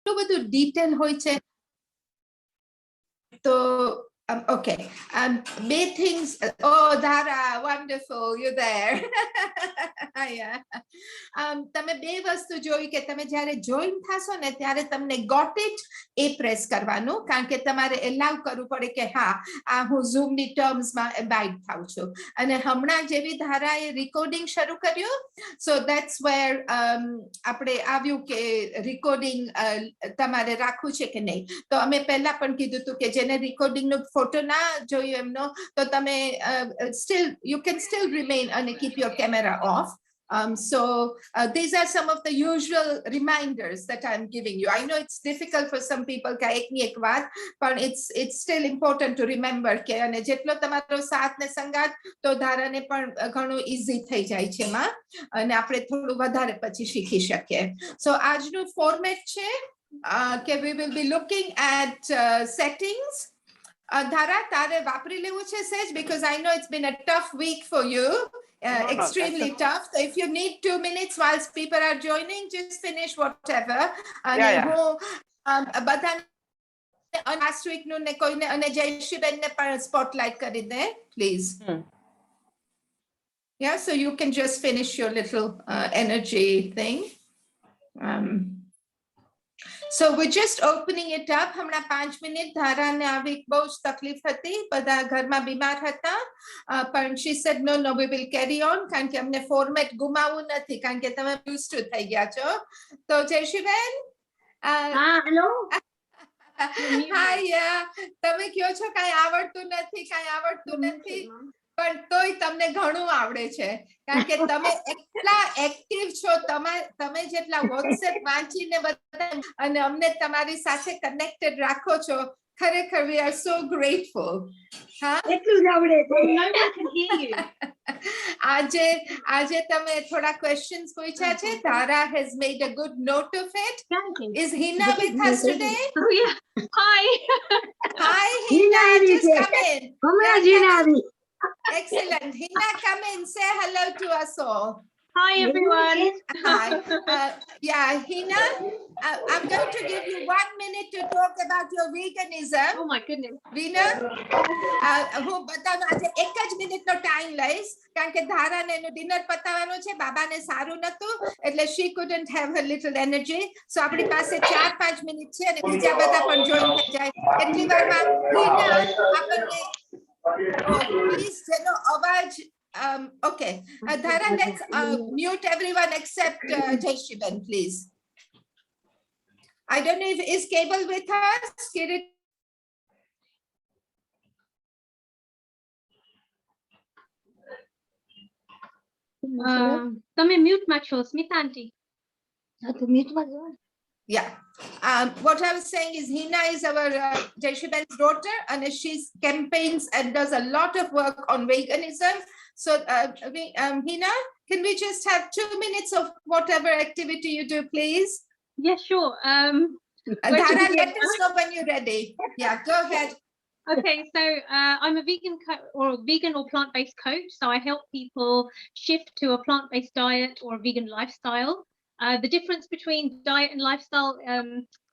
બધું ડિટેલ હોય છે. તો okay, બે things. Oh, Dara, wonderful, you're there. Yeah. તમે બે વસ્તુ જોઈ કે તમે જ્યારે જોઈન થાશો ને ત્યારે તમને ગોટ ઇટ એ પ્રેસ કરવાનું, કારણ કે તમારે એલાવ કરવું પડે કે હા હું ઝૂમની ટર્મ્સમાં એબાઇડ થાઉં છું. અને હમણાં જેવી ધારાએ રેકોર્ડિંગ શરૂ કર્યું, સો ધેટ્સ વેર આપણે આવ્યું કે રેકોર્ડિંગ તમારે રાખવું છે કે નહીં. તો અમે પહેલા પણ કીધું હતું કે જેને રેકોર્ડિંગનો ફોટો ના જોયો એમનો, તો તમે still you can still remain and keep your camera off. So these are some of the usual reminders that I'm giving you. I know it's difficult for some people, but it's still important to remember કે અને જેટલો તમારો સાથ ને સંગાત તો ધારાને પણ ઘણું easy થઈ જાય છે માં, અને આપણે થોડું વધારે પછી શીખી શકીએ. So આજનું ફોર્મેટ છે કે we will be looking at settings. Dhara, tare vapri levu che sej, because I know it's been a tough week for you. Extremely tough. So if you need 2 minutes whilst people are joining, just finish whatever. Last week nu ne koine ane Jayshiben ne par spotlight kari de, please. Yeah, so you can just finish your little energy thing. So we're just opening it up. Hamna 5 minute ધારાને આ week બહુ જ તકલીફ હતી, બધા ઘરમાં બીમાર હતા, પણ she said no we will carry on, કારણ કે અમને ફોર્મેટ ગુમાવવું નથી, કારણ કે તમે used to થઈ ગયા છો. તો જયશ્રીબેન, હેલો. હાય, તમે કયો છો કાંઈ આવડતું નથી, પણ તોય તમને ઘણું આવડે છે, કારણ કે તમે એટલા એક્ટિવ છો, તમે જેટલા WhatsApp વાંચીને બધા અને અમને તમારી સાથે કનેક્ટેડ રાખો છો, ખરેખર we are so grateful. એટલું જ આવડે છે. Nobody can hear you. આજે તમે થોડા questions પૂછ્યા છે. Tara has made a good note of it. Is Hina with us today? Oh yeah. Hi. Hi Hina, just come in. Hina. Excellent. Hina, come in, say hello to us all. Hi everyone. Hi. Yeah, Hina, I'm going to give you 1 minute to talk about your veganism. Oh my goodness. Rina, હું બતાવું આજે એક જ મિનિટનો time લઈશ, કારણ કે ધારાને એનું ડિનર પતાવવાનું છે, બાબાને સારું નતું, એટલે she couldn't have her little energy. So આપણી પાસે 4-5 મિનિટ છે અને બીજા બધા પણ જોઈન થઈ જાય. એટલી વારમાં Hina આપણને please જેનો અવાજ okay, Dhara, let's mute everyone except Jayshiben, please. I don't know if is Cable with us. Kirit? તમે મ્યુટ માં છો સ્મિતા આંટી. Yeah. What I was saying is Hina is our Jayshiben's daughter, and she campaigns and does a lot of work on veganism. So Hina, can we just have 2 minutes of whatever activity you do, please? Yeah, sure. Dhara, let us know when you're ready. Yeah, go ahead. Okay, so I'm a vegan or plant-based coach. So I help people shift to a plant-based diet or a vegan lifestyle. The difference between diet and lifestyle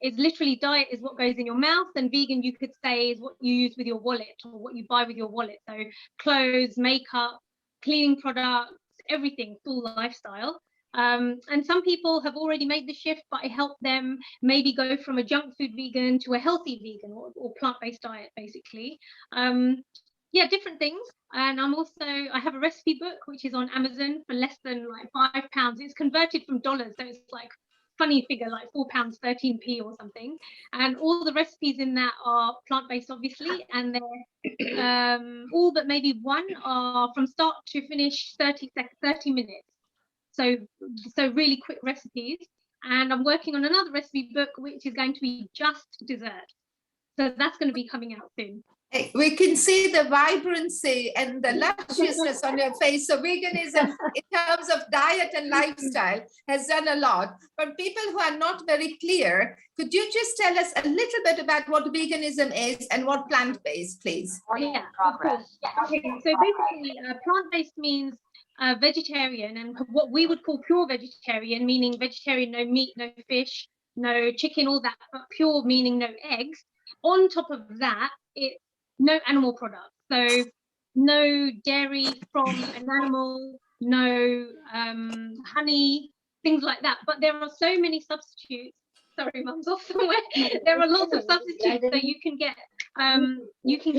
is literally diet is what goes in your mouth, and vegan, you could say, is what you use with your wallet or what you buy with your wallet. So clothes, makeup, cleaning products, everything, full lifestyle. And some people have already made the shift, but I help them maybe go from a junk food vegan to a healthy vegan or plant-based diet, basically. Yeah, different things. And I have a recipe book which is on Amazon for less than like £5. It's converted from dollars, so it's like funny figure, like £4.13 or something. And all the recipes in that are plant-based, obviously, and they're all but maybe one are from start to finish 30 minutes. So really quick recipes. And I'm working on another recipe book which is going to be just dessert. So that's going to be coming out soon. We can see the vibrancy and the lusciousness on your face. So veganism in terms of diet and lifestyle has done a lot. But people who are not very clear, could you just tell us a little bit about what veganism is and what plant-based, please? Yeah, of course. Okay, so basically plant-based means vegetarian, and what we would call pure vegetarian, meaning vegetarian, no meat, no fish, no chicken, all that, but pure meaning no eggs. On top of that, it's no animal products. So no dairy from an animal, no honey, things like that. But there are so many substitutes. Sorry, mum's off somewhere. There are lots of substitutes. So you can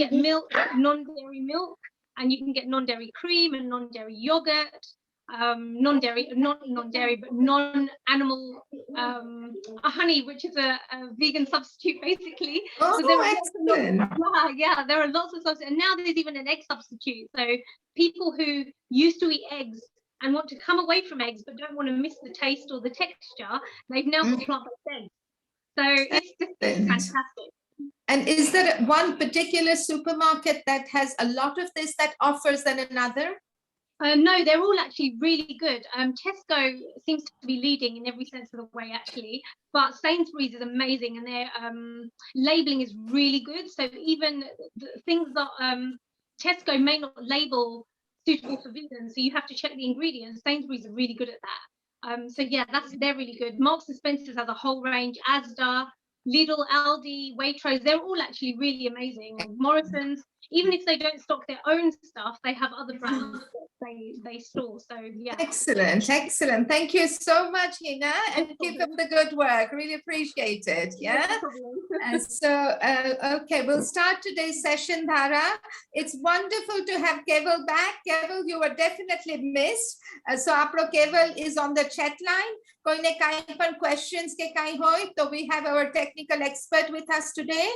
get milk, non-dairy milk, and you can get non-dairy cream and non-dairy yogurt, non-dairy, not non-dairy, but non-animal honey, which is a vegan substitute basically. Oh, so there excellent. yeah, there are lots of substitutes, and now there's even an egg substitute. So people who used to eat eggs and want to come away from eggs but don't want to miss the taste or the texture, they've now got plant-based eggs. So it's just fantastic. And is there one particular supermarket that has a lot of this that offers than another? No, they're all actually really good. Tesco seems to be leading in every sense of the way, actually, but Sainsbury's is amazing, and their labeling is really good. So even the things that Tesco may not label suitable for vegans, so you have to check the ingredients. Sainsbury's are really good at that. So yeah, they're really good. Marks and Spencer's has a whole range. Asda, Lidl, Aldi, Waitrose, they're all actually really amazing. Morrison's, even if they don't stock their own stuff, they have other brands that they store. So yeah. Excellent, excellent. Thank you so much, Hina, and keep up the good work. Really appreciate it. Yeah. And so, okay, we'll start today's session, Dhara. It's wonderful to have Keval back. Keval, you were definitely missed. So, Apro Keval is on the chat line. Koine kai pan questions ke kai hoy, so we have our technical expert with us today.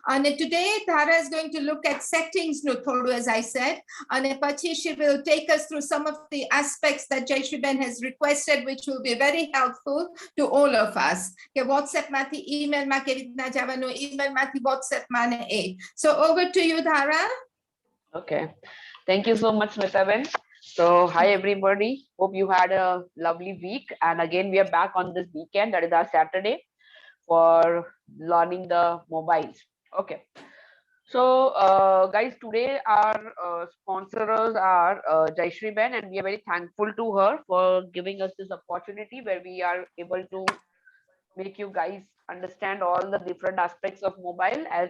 And today, Dhara is going to look at settings, no thodu, as I said. And pachi she will take us through some of the aspects that Jayshree has requested, which will be very helpful to all of us. Ke WhatsApp mathi email ma kevi na javano, email mathi WhatsApp mane e. So over to you, Dhara. Okay, thank you so much, Smita. So hi everybody, hope you had a lovely week, and again we are back on this weekend, that is our Saturday, for learning the mobiles. Okay, so guys, today our sponsors are Jayshree, and we are very thankful to her for giving us this opportunity where we are able to make you guys understand all the different aspects of mobile. As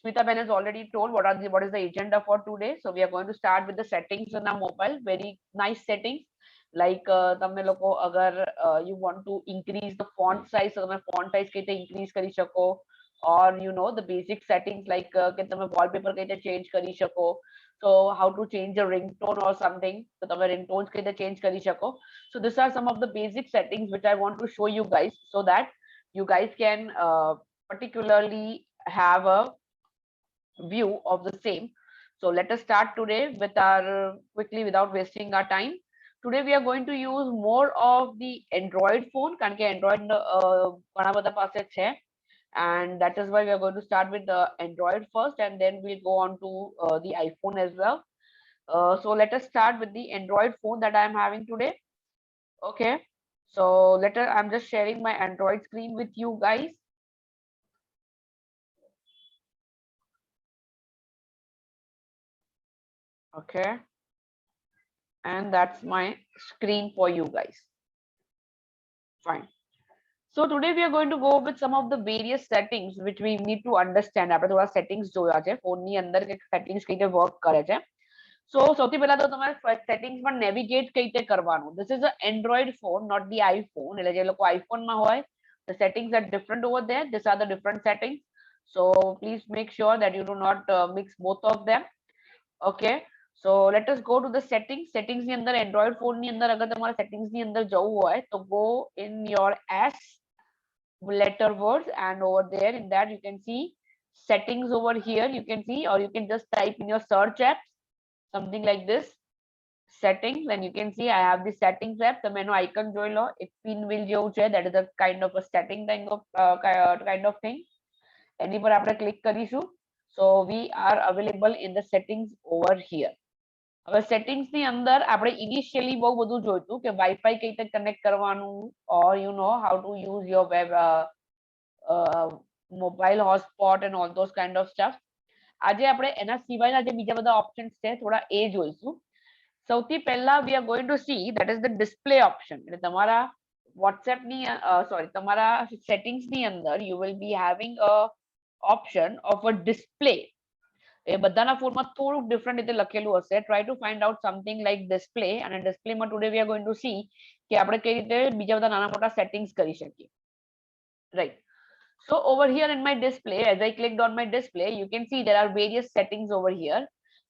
Smita Ben has already told what is the agenda for today. So we are going to start with the settings on our mobile. Very nice settings. Like you want to increase the font size, so font size increase kari shako, or you know the basic settings like wallpaper change kari shako. So how to change a ringtone or something, so ringtones change kari shako. So these are some of the basic settings which I want to show you guys, so that you guys can particularly have a view of the same. So let us start today with our quickly without wasting our time. Today we are going to use more of the Android phone, Android and that is why we are going to start with the Android first, and then we'll go on to the iPhone as well. So let us start with the Android phone that I am having today. Okay, so I'm just sharing my Android screen with you guys. Okay, and that's my screen for you guys. Fine. So today we are going to go with some of the various settings which we need to understand. આપણે થોડા settings જોયા છે, phone ની અંદર કે settings કઈ રીતે work કરે છે. So સૌથી પહેલા તો તમારે settings માં navigate કઈ રીતે કરવાનું. This is an Android phone, not the iPhone. એટલે જે લોકો iPhone માં હોય, the settings are different over there. These are the different settings. So please make sure that you do not mix both of them. Okay. So let us go to the settings. Settings ની અંદર Android phone ની અંદર અગર તમારે settings ની અંદર જવું હોય તો go in your S letter words, and over there in that you can see settings over here. You can see, or you can just type in your search apps something like this, settings, and you can see I have the settings app. The menu icon જોઈ લો, એક pin wheel જેવું છે, that is a kind of a setting kind of thing. એની પર આપણે click કરીશું. So we are available in the settings over here. હવે settings ની અંદર આપણે initially બહુ બધું જોઈતું કે વાઈફાઈ કઈ રીતે કનેક્ટ કરવાનું, or you know how to use your web mobile hotspot and all those kind of stuff. આજે આપણે એના સિવાયના જે બીજા બધા ઓપ્શન્સ છે થોડા એ જોઈશું. સૌથી પહેલા we are going to see that is the display option. એટલે તમારા WhatsApp ની sorry તમારા settings ની અંદર you will be having a option of a display. એ બધાના ફોનમાં થોડુંક ડિફરન્ટ રીતે લખેલું હશે. Try to find out something like display, અને display માં today we are going to see કે આપણે કઈ રીતે બીજા બધા નાના મોટા settings કરી શકીએ. Right. So over here in my display, as I clicked on my display, you can see there are various settings over here.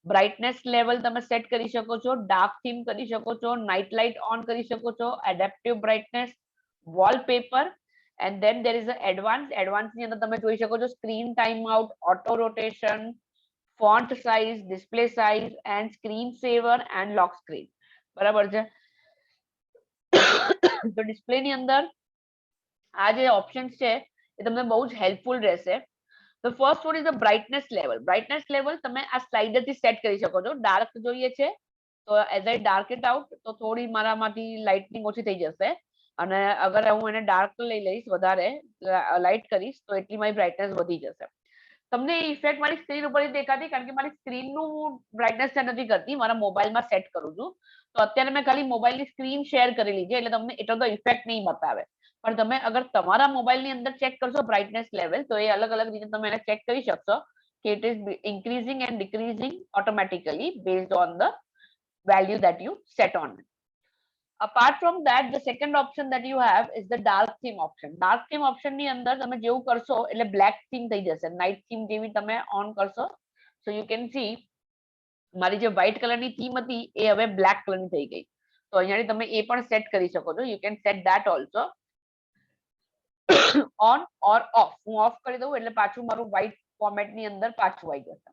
Brightness level તમે set કરી શકો છો, dark theme કરી શકો છો, night light on કરી શકો છો, adaptive brightness, wallpaper, and then there is a advanced ની અંદર તમે જોઈ શકો છો screen timeout, auto rotation, font size, display size, and screen saver and lock screen. બરાબર છે. તો ડિસ્પ્લે ની અંદર આ જે ઓપ્શન્સ છે એ તમને બહુ જ હેલ્પફુલ રહેશે. The first one is the brightness level. Brightness level તમે આ સ્લાઇડર થી સેટ કરી શકો છો. ડાર્ક જોઈએ છે તો as I dark it out તો થોડી મારામાંથી લાઇટનિંગ ઓછી થઈ જશે, અને અગર હું એને ડાર્ક લઈ લઈશ, વધારે લાઇટ કરીશ તો એટલી મારી બ્રાઇટનેસ વધી જશે. તમને એ ઇફેક્ટ મારી સ્ક્રીન ઉપર દેખાતી કારણ કે મારી સ્ક્રીનનું બ્રાઇટનેસ સેટ નથી કરતી, મારા મોબાઈલમાં સેટ કરું છું. તો અત્યારે મેં ખાલી મોબાઈલની સ્ક્રીન શેર કરેલી છે એટલે તમને એટલો તો ઇફેક્ટ નહીં બતાવે. પણ તમે અગર તમારા મોબાઈલની અંદર ચેક કરશો બ્રાઇટનેસ લેવલ તો એ અલગ અલગ રીતે તમે એને ચેક કરી શકશો કે it is increasing and decreasing automatically based on the value that you set on it. Apart from that, the second option that you have is the dark theme option. Dark theme option ની અંદર તમે જેવું કરશો એટલે black theme થઈ જશે. Night theme જેવી તમે on કરશો, so you can see મારી જે white color ની theme હતી એ હવે black color ની થઈ ગઈ. તો અહીંયાથી તમે એ પણ સેટ કરી શકો છો. You can set that also. On or off. હું off કરી દઉં એટલે પાછું મારું white format ની અંદર પાછું આવી જશે.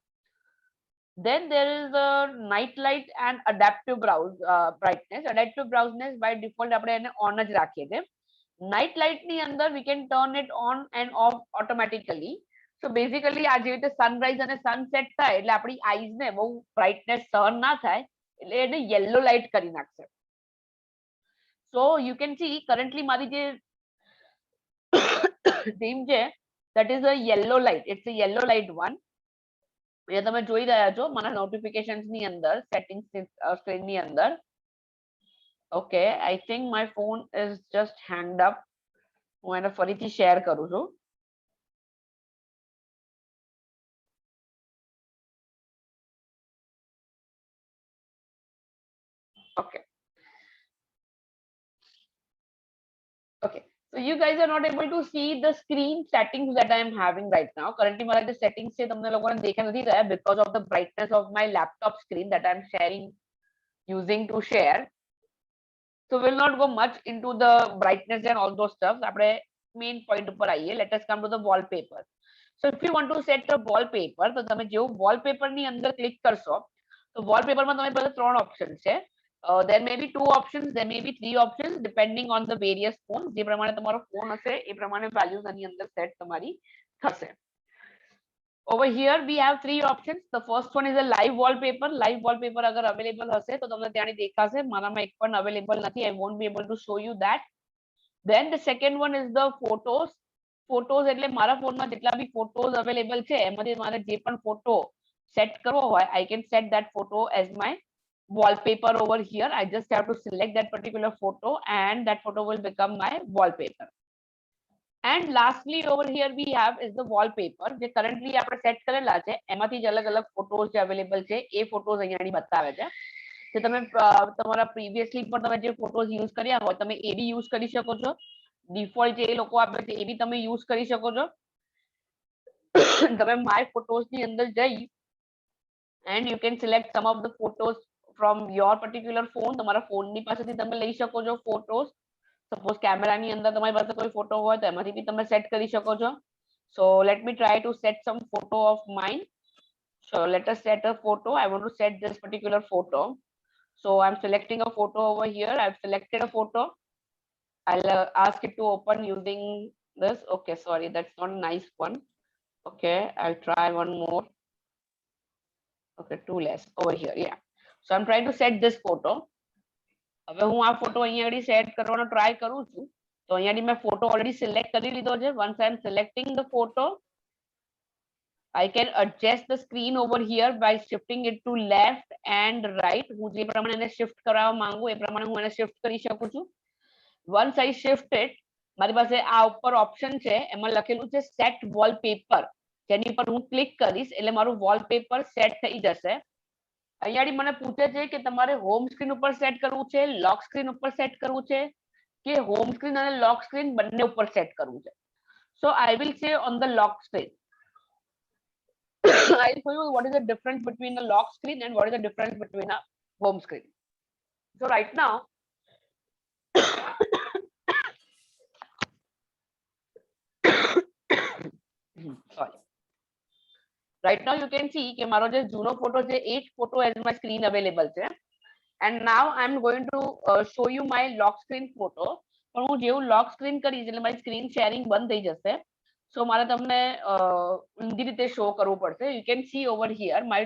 Then there is a night light and adaptive brightness. Adaptive brightness by default આપણે એને on જ રાખીએ છીએ. Night light ની અંદર we can turn it on and off automatically. So basically આ જે રીતે sunrise અને sunset થાય એટલે આપણી eyes ને બહુ brightness સહન ના થાય એટલે એને yellow light કરી નાખશે. So you can see currently મારી જે theme છે that is a yellow light. It's a yellow light one. ये તમે જોઈ રહ્યા છો મારા નોટિફિકેશન્સ ની અંદર સેટિંગ્સ સ્ક્રીન ની અંદર. Okay, I think my phone is just hanged up. હું એને ફરીથી શેર કરું છું. Okay okay, so you guys are not able to see the screen settings that I am having right now. Currently મારા જે settings છે તમને લોકોને દેખાઈ નથી રહ્યા because of the brightness of my laptop screen that I am using to share. So we'll not go much into the brightness and all those stuff. આપણે main point ઉપર આવીએ. Let us come to the wallpaper. So if you want to set a wallpaper તો તમે જેવું wallpaper ની અંદર click કરશો તો wallpaper માં તમારી પાસે ત્રણ ઓપ્શન છે. There may be two options, there may be three options depending on the various phones. જે પ્રમાણે તમારો ફોન હશે એ પ્રમાણે values આની અંદર સેટ તમારી થશે. Over here we have three options. The first one is a live wallpaper. Live wallpaper अगर available હશે તો તમને ત્યાંની દેખાશે. મારામાં એક પણ available નથી. I won't be able to show you that. Then the second one is the photos. Photos એટલે મારા ફોનમાં જેટલા બી photos available છે એમાંથી મારે જે પણ photo set કરવો હોય I can set that photo as my wallpaper over here. I just have to select that particular photo and that photo will become my wallpaper. And lastly over here we have is the wallpaper જે currently આપણે set કરેલા છે એમાંથી જ અલગ અલગ photos જે available છે એ photos અહીંયાની બતાવે છે. જે તમે તમારા previously પણ તમે જે photos use કર્યા હોય તમે એ બી use કરી શકો છો. Default જે એ લોકો આપે છે એ બી તમે use કરી શકો છો. તમે my photos ની અંદર જઈ and you can select some of the photos from your particular phone. તમારા phone ની પાસેથી તમે લઈ શકો છો photos. Suppose camera ની અંદર તમારી પાસે કોઈ photo હોય તો એમાંથી બી તમે set કરી શકો છો. So let me try to set some photo of mine. So let us set a photo. I want to set this particular photo. So I'm selecting a photo over here. I've selected a photo. I'll ask it to open using this. Okay, sorry, that's not a nice one. Okay, I'll try one more. Okay, too less over here. Yeah. So I'm trying to set this photo. હવે હું આ photo અહીંયા આગળ set કરવાનો try કરું છું. તો અહીંયાથી મેં ફોટો ઓલરેડી સિલેક્ટ કરી લીધો છે. Once I am selecting the photo, I can adjust the screen over here by shifting it to left and right. હું જે પ્રમાણે એને shift કરવા માંગુ એ પ્રમાણે હું એને shift કરી શકું છું. once I shift it, મારી પાસે આ ઉપર ઓપ્શન છે, એમાં લખેલું છે સેટ વોલપેપર, જેની પર હું ક્લિક કરીશ એટલે મારું વોલપેપર સેટ થઈ જશે. અહીંયાથી મને પૂછે છે કે તમારે હોમ સ્ક્રીન ઉપર સેટ કરવું છે, લોક સ્ક્રીન ઉપર સેટ કરવું છે, કે હોમ સ્ક્રીન અને લોક સ્ક્રીન બંને ઉપર સેટ કરવું છે. So I will say on the lock screen. I'll show you what is the difference between a lock screen and what is the difference between a home screen. So right now, sorry. Right now you can see કે મારો જે જૂનો photo છે એ જ photo as my screen available છે. And now I'm going to show you my lock screen photo. પણ હું જેવું lock screen કરીશ એટલે મારી screen sharing બંધ થઈ જશે. So મારે તમને ઊંધી રીતે શો કરવું પડશે. You can see over here my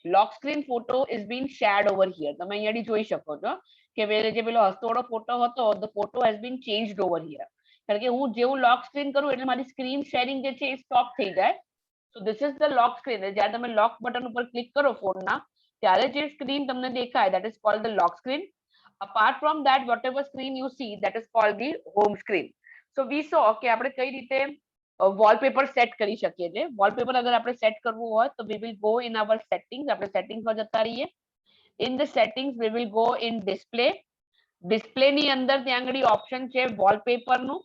lock screen photo is being shared over here. તમે અહીંયાથી જોઈ શકો છો કે જે પેલો હસ્તોવાળો ફોટો હતો, the photo has been changed over here. કારણ કે હું જેવું lock screen કરું એટલે મારી screen sharing જે છે એ stop થઈ જાય. So this is the lock screen. જ્યારે તમે lock button ઉપર ક્લિક કરો ફોનના ત્યારે જે સ્ક્રીન તમને દેખાય, that is called the lock screen. Apart from that, whatever screen you see, that is called the home screen. So we saw કે આપણે કઈ રીતે wallpaper set કરી શકીએ છીએ. Wallpaper અગર આપણે set કરવું હોય તો we will go in our settings. આપણે settings માં જતા રહીએ. In the settings we will go in display. Display ની અંદર ત્યાં આગળ ઓપ્શન છે wallpaper નું.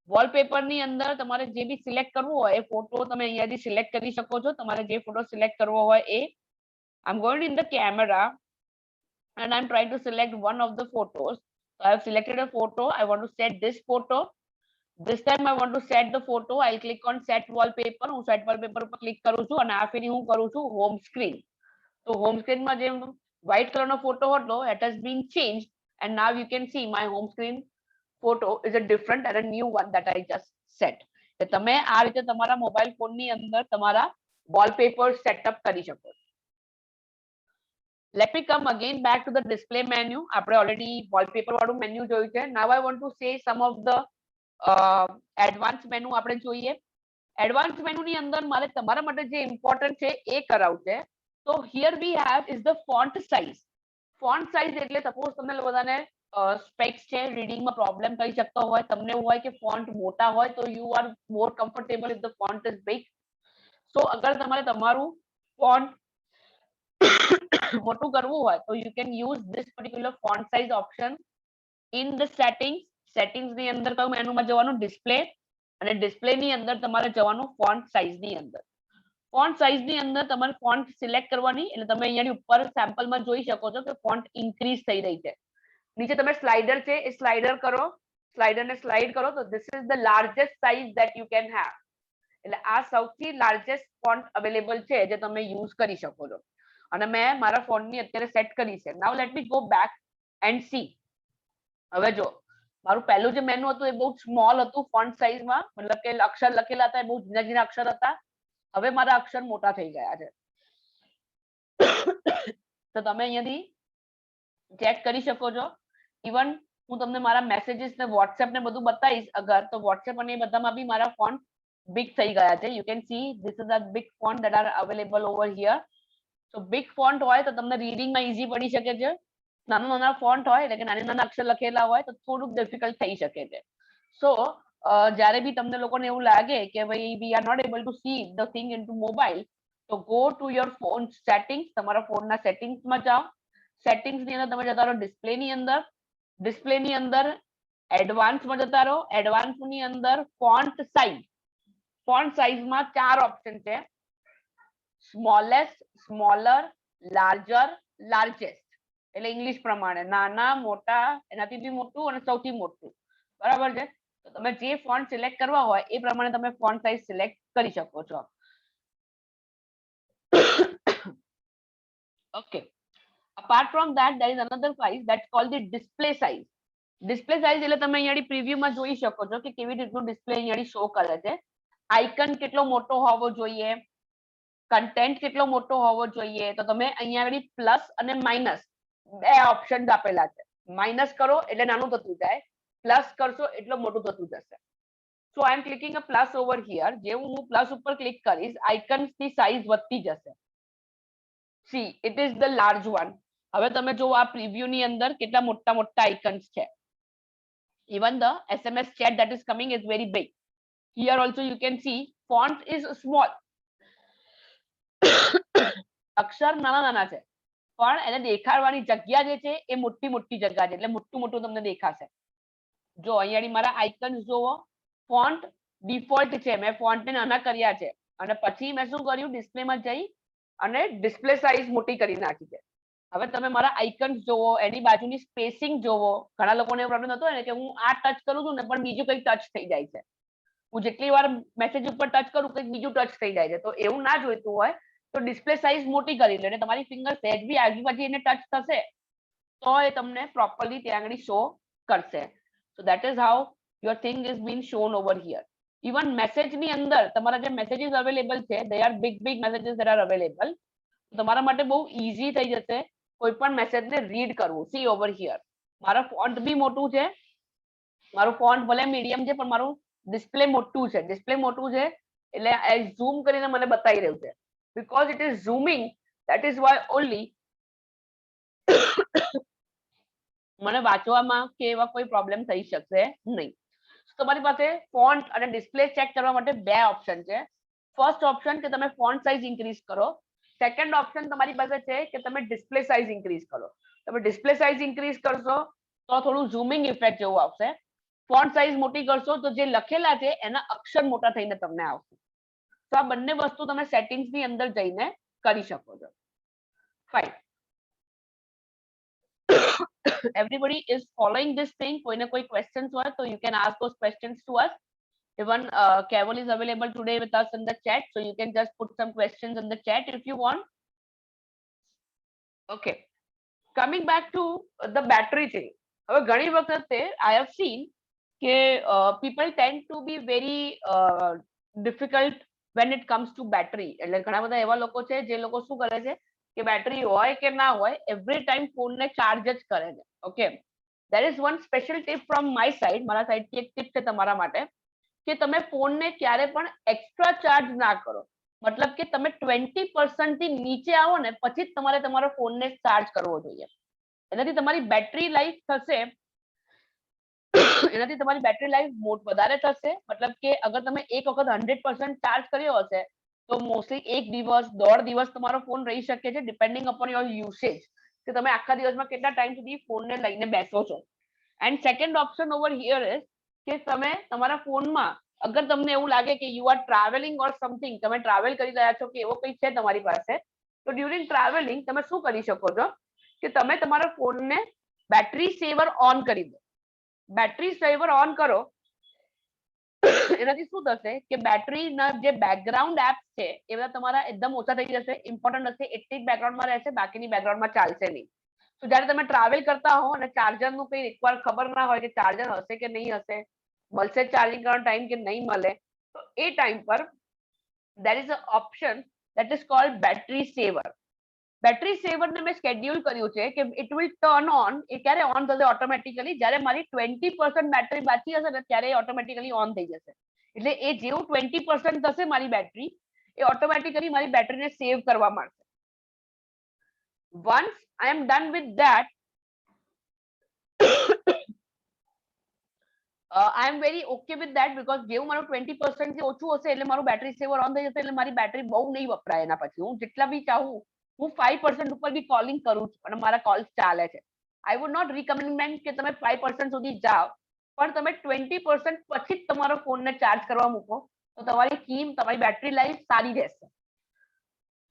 વોલપેપર ની અંદર તમારે જે બી સિલેક્ટ કરવું હોય એ ફોટો તમે અહીંયાથી સિલેક્ટ કરી શકો છો. તમારે જે ફોટો સિલેક્ટ કરવો હોય એ. I'm going in the camera and I'm trying to select one of the photos. So I have selected a photo. I want to set this photo. This time I want to set the photo. I'll click on set wallpaper. હું set wallpaper ઉપર click કરું છું અને આ ફેરી હું કરું છું home screen. તો home screen માં જે white color નો ફોટો હતો, it has been changed and now you can see my home screen photo is a different and a new one that I just set. તમે આ રીતે તમારા mobile phone ની અંદર તમારા wallpaper setup કરી શકો. Let me come again back to the display menu. આપણે already wallpaper વાળું menu જોયું છે. Now I want to say some of the advanced menu આપણે જોઈએ. Advanced menu ની અંદર મારે તમારા માટે જે important છે એ કરાવું છે. So here we have is the font size. Font size એટલે suppose તમને બધાને સ્પેક્સ છે, રીડિંગ માં પ્રોબ્લેમ થઈ શકતો હોય, તમને એવું હોય કે ફોન્ટ મોટા હોય તો you are more comfortable if the font is big. So અગર તમારે તમારું ફોન્ટ મોટું કરવું હોય તો you can use this particular font size option in the settings. Settings ની અંદર કયું મેનુમાં જવાનું? ડિસ્પ્લે, અને ડિસ્પ્લે ની અંદર તમારે જવાનું ફોન્ટ સાઇઝ ની અંદર. ફોન્ટ સાઇઝ ની અંદર તમારે ફોન્ટ સિલેક્ટ કરવાની એટલે તમે અહીંયાની ઉપર સેમ્પલ માં જોઈ શકો છો કે ફોન્ટ ઇન્ક્રીઝ થઈ રહી છે. નીચે તમે સ્લાઇડર છે એ સ્લાઇડર કરો, સ્લાઇડર ને સ્લાઇડ કરો તો this is the largest size that you can have. એટલે આ સૌથી લાર્જેસ્ટ ફોન્ટ અવેલેબલ છે જે તમે યુઝ કરી શકો છો. અને મેં મારા ફોન ની અત્યારે સેટ કરી છે. Now let me go back and see. હવે જો મારું પહેલું જે મેનુ હતું એ બહુ સ્મોલ હતું ફોન્ટ સાઇઝ માં, મતલબ કે અક્ષર લખેલા હતા એ બહુ ઝીણા ઝીણા અક્ષર હતા. હવે મારા અક્ષર મોટા થઈ ગયા છે. તો તમે અહીંયાથી ચેક કરી શકો છો. ઇવન હું તમને મારા મેસેજીસ ને વોટ્સએપ ને બધું બતાવીશ અગર તો વોટ્સએપ અને એ બધામાં બી મારા ફોન્ટ બિગ થઈ ગયા છે. You can see this is a big font that are available over here. So big font હોય તો તમને રીડિંગમાં ઈઝી પડી શકે છે. નાના નાના ફોન્ટ હોય એટલે કે નાના નાના અક્ષર લખેલા હોય તો થોડુંક ડિફિકલ્ટ થઈ શકે છે. સો જ્યારે બી તમને લોકોને એવું લાગે કે ભાઈ we are not able to see the thing into mobile, તો go to your phone settings. તમારા ફોનના સેટિંગ્સમાં જાઓ. સેટિંગ્સ ની અંદર તમે જતા રહો ડિસ્પ્લે ની અંદર. ડિસ્પ્લે ની અંદર એડવાન્સમાં જતા રહો. એડવાન્સ ની અંદર ફોન્ટ સાઇઝ. ફોન્ટ સાઇઝમાં 4 ઓપ્શન છે: સ્મોલેસ્ટ, સ્મોલર, લાર્જર, લાર્જેસ્ટ. એટલે ઇંગ્લિશ પ્રમાણે નાના, મોટા, એનાથી બી મોટું અને સૌથી મોટું. બરાબર છે? તો તમે જે ફોન્ટ સિલેક્ટ કરવા હોય એ પ્રમાણે તમે ફોન્ટ સાઇઝ સિલેક્ટ કરી શકો છો. Okay. Apart from that, there is another size that's called the display size. Display size એટલે તમે અહીંયાથી પ્રીવ્યુમાં જોઈ શકો છો કે કેવી રીતનું ડિસ્પ્લે અહીંયાથી શો કરે છે. આઇકન કેટલો મોટો હોવો જોઈએ, કન્ટેન્ટ કેટલો મોટો હોવો જોઈએ. તો તમે અહીંયા આગળ પ્લસ અને માઇનસ બે ઓપ્શન આપેલા છે. માઇનસ કરો એટલે નાનું થતું જાય, પ્લસ કરશો એટલે મોટું થતું જશે. So I am clicking a plus over here. જેવું હું પ્લસ ઉપર ક્લિક કરીશ આઇકન્સ ની સાઇઝ વધતી જશે. C it is the large one. હવે તમે જો આ પ્રીવ્યુ ની અંદર કેટલા મોટા મોટા આઇકન્સ છે. Even the SMS chat that is coming is very big. Here also you can see font is small. અક્ષર નાના નાના છે પણ એને દેખાડવાની જગ્યા જે છે એ મોટી મોટી જગ્યા છે એટલે મોટું મોટું તમને દેખાશે. જો અહીંયા મારા આઇકન્સ જોવો, ફોન્ટ ડિફોલ્ટ છે, મેં ફોન્ટને નાના કર્યા છે અને પછી મેં શું કર્યું ડિસ્પ્લેમાં જઈ અને ડિસ્પ્લે સાઇઝ મોટી કરી નાખી છે. હવે તમે મારા આઇકન્સ જોવો, એની બાજુની સ્પેસિંગ જોવો. ઘણા લોકોને એવો પ્રોબ્લેમ હતો ને કે હું આ ટચ કરું છું ને પણ બીજું કંઈક ટચ થઈ જાય છે. હું જેટલી વાર મેસેજ ઉપર ટચ કરું કંઈક બીજું ટચ થઈ જાય છે. તો એવું ના જોઈતું હોય તો ડિસ્પ્લે સાઇઝ મોટી કરી લો અને તમારી ફિંગર સહેજ બી આજુબાજુ એને ટચ થશે તો એ તમને પ્રોપરલી ત્યાં આગળ શો કરશે. So that is how your thing is being shown over here. Even message ની અંદર તમારા જે messages available છે, they are big messages that are available. તમારા માટે બહુ easy થઈ જશે કોઈ પણ મેસેજ ને રીડ કરવું. See over here, મારો ફોન્ટ બી મોટું છે, મારું ફોન્ટ ભલે મીડિયમ છે પણ મારું ડિસ્પ્લે મોટું છે. ડિસ્પ્લે મોટું છે એટલે ઝૂમ કરીને મને બતાવી રહ્યું છે. Because it is zooming, that is why only મને વાંચવામાં કે એવા કોઈ પ્રોબ્લેમ થઈ શકશે નહીં. તમારી પાસે ફોન્ટ અને ડિસ્પ્લે ચેક કરવા માટે બે ઓપ્શન છે. ફર્સ્ટ ઓપ્શન કે તમે ફોન્ટ સાઇઝ ઇન્ક્રીઝ કરો. સેકન્ડ ઓપ્શન તમારી પાસે છે કે તમે ડિસ્પ્લે સાઇઝ ઇન્ક્રીઝ કરો. તમે ડિસ્પ્લે સાઇઝ ઇન્ક્રીઝ કરશો તો થોડું ઝૂમિંગ ઇફેક્ટ જેવું આવશે. ફોન્ટ સાઇઝ મોટી કરશો તો જે લખેલા છે એના અક્ષર મોટા થઈને તમને આવશે. તો આ બંને વસ્તુ તમે સેટિંગ્સ ની અંદર જઈને કરી શકો છો. Fine. Everybody is following this thing. કોઈને કોઈ questions હોય તો you can ask those questions to us. Even Keval is available today with us in the chat, so you can just put some questions in the chat if you want. Okay, coming back to the battery thing. હવે ઘણી વખતે I have seen કે people tend to be very difficult when it comes to battery. એટલે ઘણા બધા એવા લોકો છે જે લોકો શું કરે છે કે બેટરી હોય કે ના હોય એવરી ટાઈમ ફોન ને ચાર્જ જ કરે છે. Okay, there is one special tip from my side. મારા સાઈડ થી એક ટીપ છે તમારા માટે કે તમે ફોન ને ક્યારે પણ એક્સ્ટ્રા ચાર્જ ના કરો. મતલબ કે તમે 20% થી નીચે આવો ને પછી જ તમારે તમારો ફોન ને ચાર્જ કરવો જોઈએ. એનાથી તમારી બેટરી લાઈફ થશે, એનાથી તમારી બેટરી લાઈફ વધારે થશે. મતલબ કે અગર તમે એક વખત 100% ચાર્જ કર્યો હશે તો મોસ્ટલી એક દિવસ 1.5 દિવસ તમારો ફોન રહી શકે છે ડિપેન્ડિંગ અપોન યોર યુસેજ કે તમે આખા દિવસમાં કેટલા ટાઈમ સુધી ફોનને લઈને બેસો છો. And second option over here is કે તમે તમારા ફોનમાં અગર તમને એવું લાગે કે you are travelling or something, તમે ટ્રાવેલ કરી રહ્યા છો કે એવો કંઈ છે તમારી પાસે, તો ડ્યુરિંગ ટ્રાવેલિંગ તમે શું કરી શકો છો કે તમે તમારા ફોનને બેટરી સેવર ઓન કરી દો. બેટરી સેવર ઓન કરો એનાથી શું થશે કે બેટરીના જે બેકગ્રાઉન્ડ એપ છે એ બધા તમારા એકદમ ઓછા થઈ જશે. ઇમ્પોર્ટન્ટ હશે એટલી જ બેકગ્રાઉન્ડમાં રહેશે, બાકીની બેકગ્રાઉન્ડમાં ચાલશે નહીં. તો જ્યારે તમે ટ્રાવેલ કરતા હો અને ચાર્જરનું કંઈ એકવાર ખબર ના હોય કે ચાર્જર હશે કે નહીં હશે, મળશે ચાર્જિંગ કરવાનો ટાઈમ કે નહીં મળે, તો એ ટાઈમ પર there is an option that is called battery saver. Battery સેવરને મેં શેડ્યુલ કર્યું છે કે ઇટ વિલ ટર્ન ઓન. એ ક્યારે ઓન થશે ઓટોમેટિકલી જ્યારે મારી 20% બેટરી બાકી હશે ને ત્યારે એ ઓટોમેટિકલી ઓન થઈ જશે. એટલે એ જેવું 20% થશે મારી બેટરી એ ઓટોમેટિકલી મારી બેટરીને સેવ કરવા માંડશે. once I am done with that, I am very okay with that because જેવું મારું 20% થી ઓછું હશે એટલે મારું બેટરી સેવર ઓન થઈ જશે એટલે મારી બેટરી બહુ નહીં વપરાય. એના પછી હું જેટલા બી ચાહું હું 5% ઉપર બી કોલિંગ કરું છું અને મારા કોલ્સ ચાલે છે. આઈ વુડ નોટ રિકમેન્ડ કે તમે 5% સુધી જાઓ, પણ તમે 20% પછી જ તમારો ફોનને ચાર્જ કરવા મૂકો તો તમારી સ્કીમ, તમારી બેટરી લાઈફ સારી રહેશે.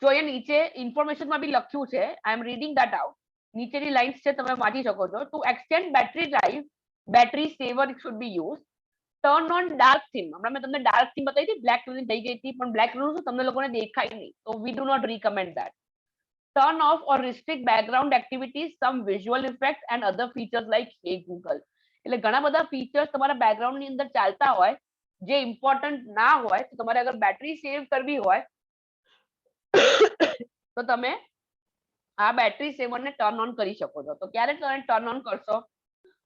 જો એ નીચે ઇન્ફોર્મેશનમાં બી લખ્યું છે, I am reading that out. નીચેની લાઇન્સ છે તમે વાંચી શકો છો. To extend battery life, battery saver should be use. Turn on dark theme. હમણાં મેં તમને ડાર્ક થીમ બતાવી હતી, બ્લેક કલરની થઈ ગઈ હતી, પણ બ્લેક કલર શું તમને લોકોને દેખાય નહીં, તો we do not recommend that. Turn off or restrict background activities, some visual effects and other features like Hey Google. એટલે ઘણા બધા ફીચર્સ તમારા બેકગ્રાઉન્ડ ની અંદર ચાલતા હોય જે ઇમ્પોર્ટન્ટ ના હોય, તો તમારે અગર બેટરી સેવ કરવી હોય તો તમે આ બેટરી સેવરને ટર્ન ઓન કરી શકો છો. તો ક્યારે તમે ટર્ન ઓન કરશો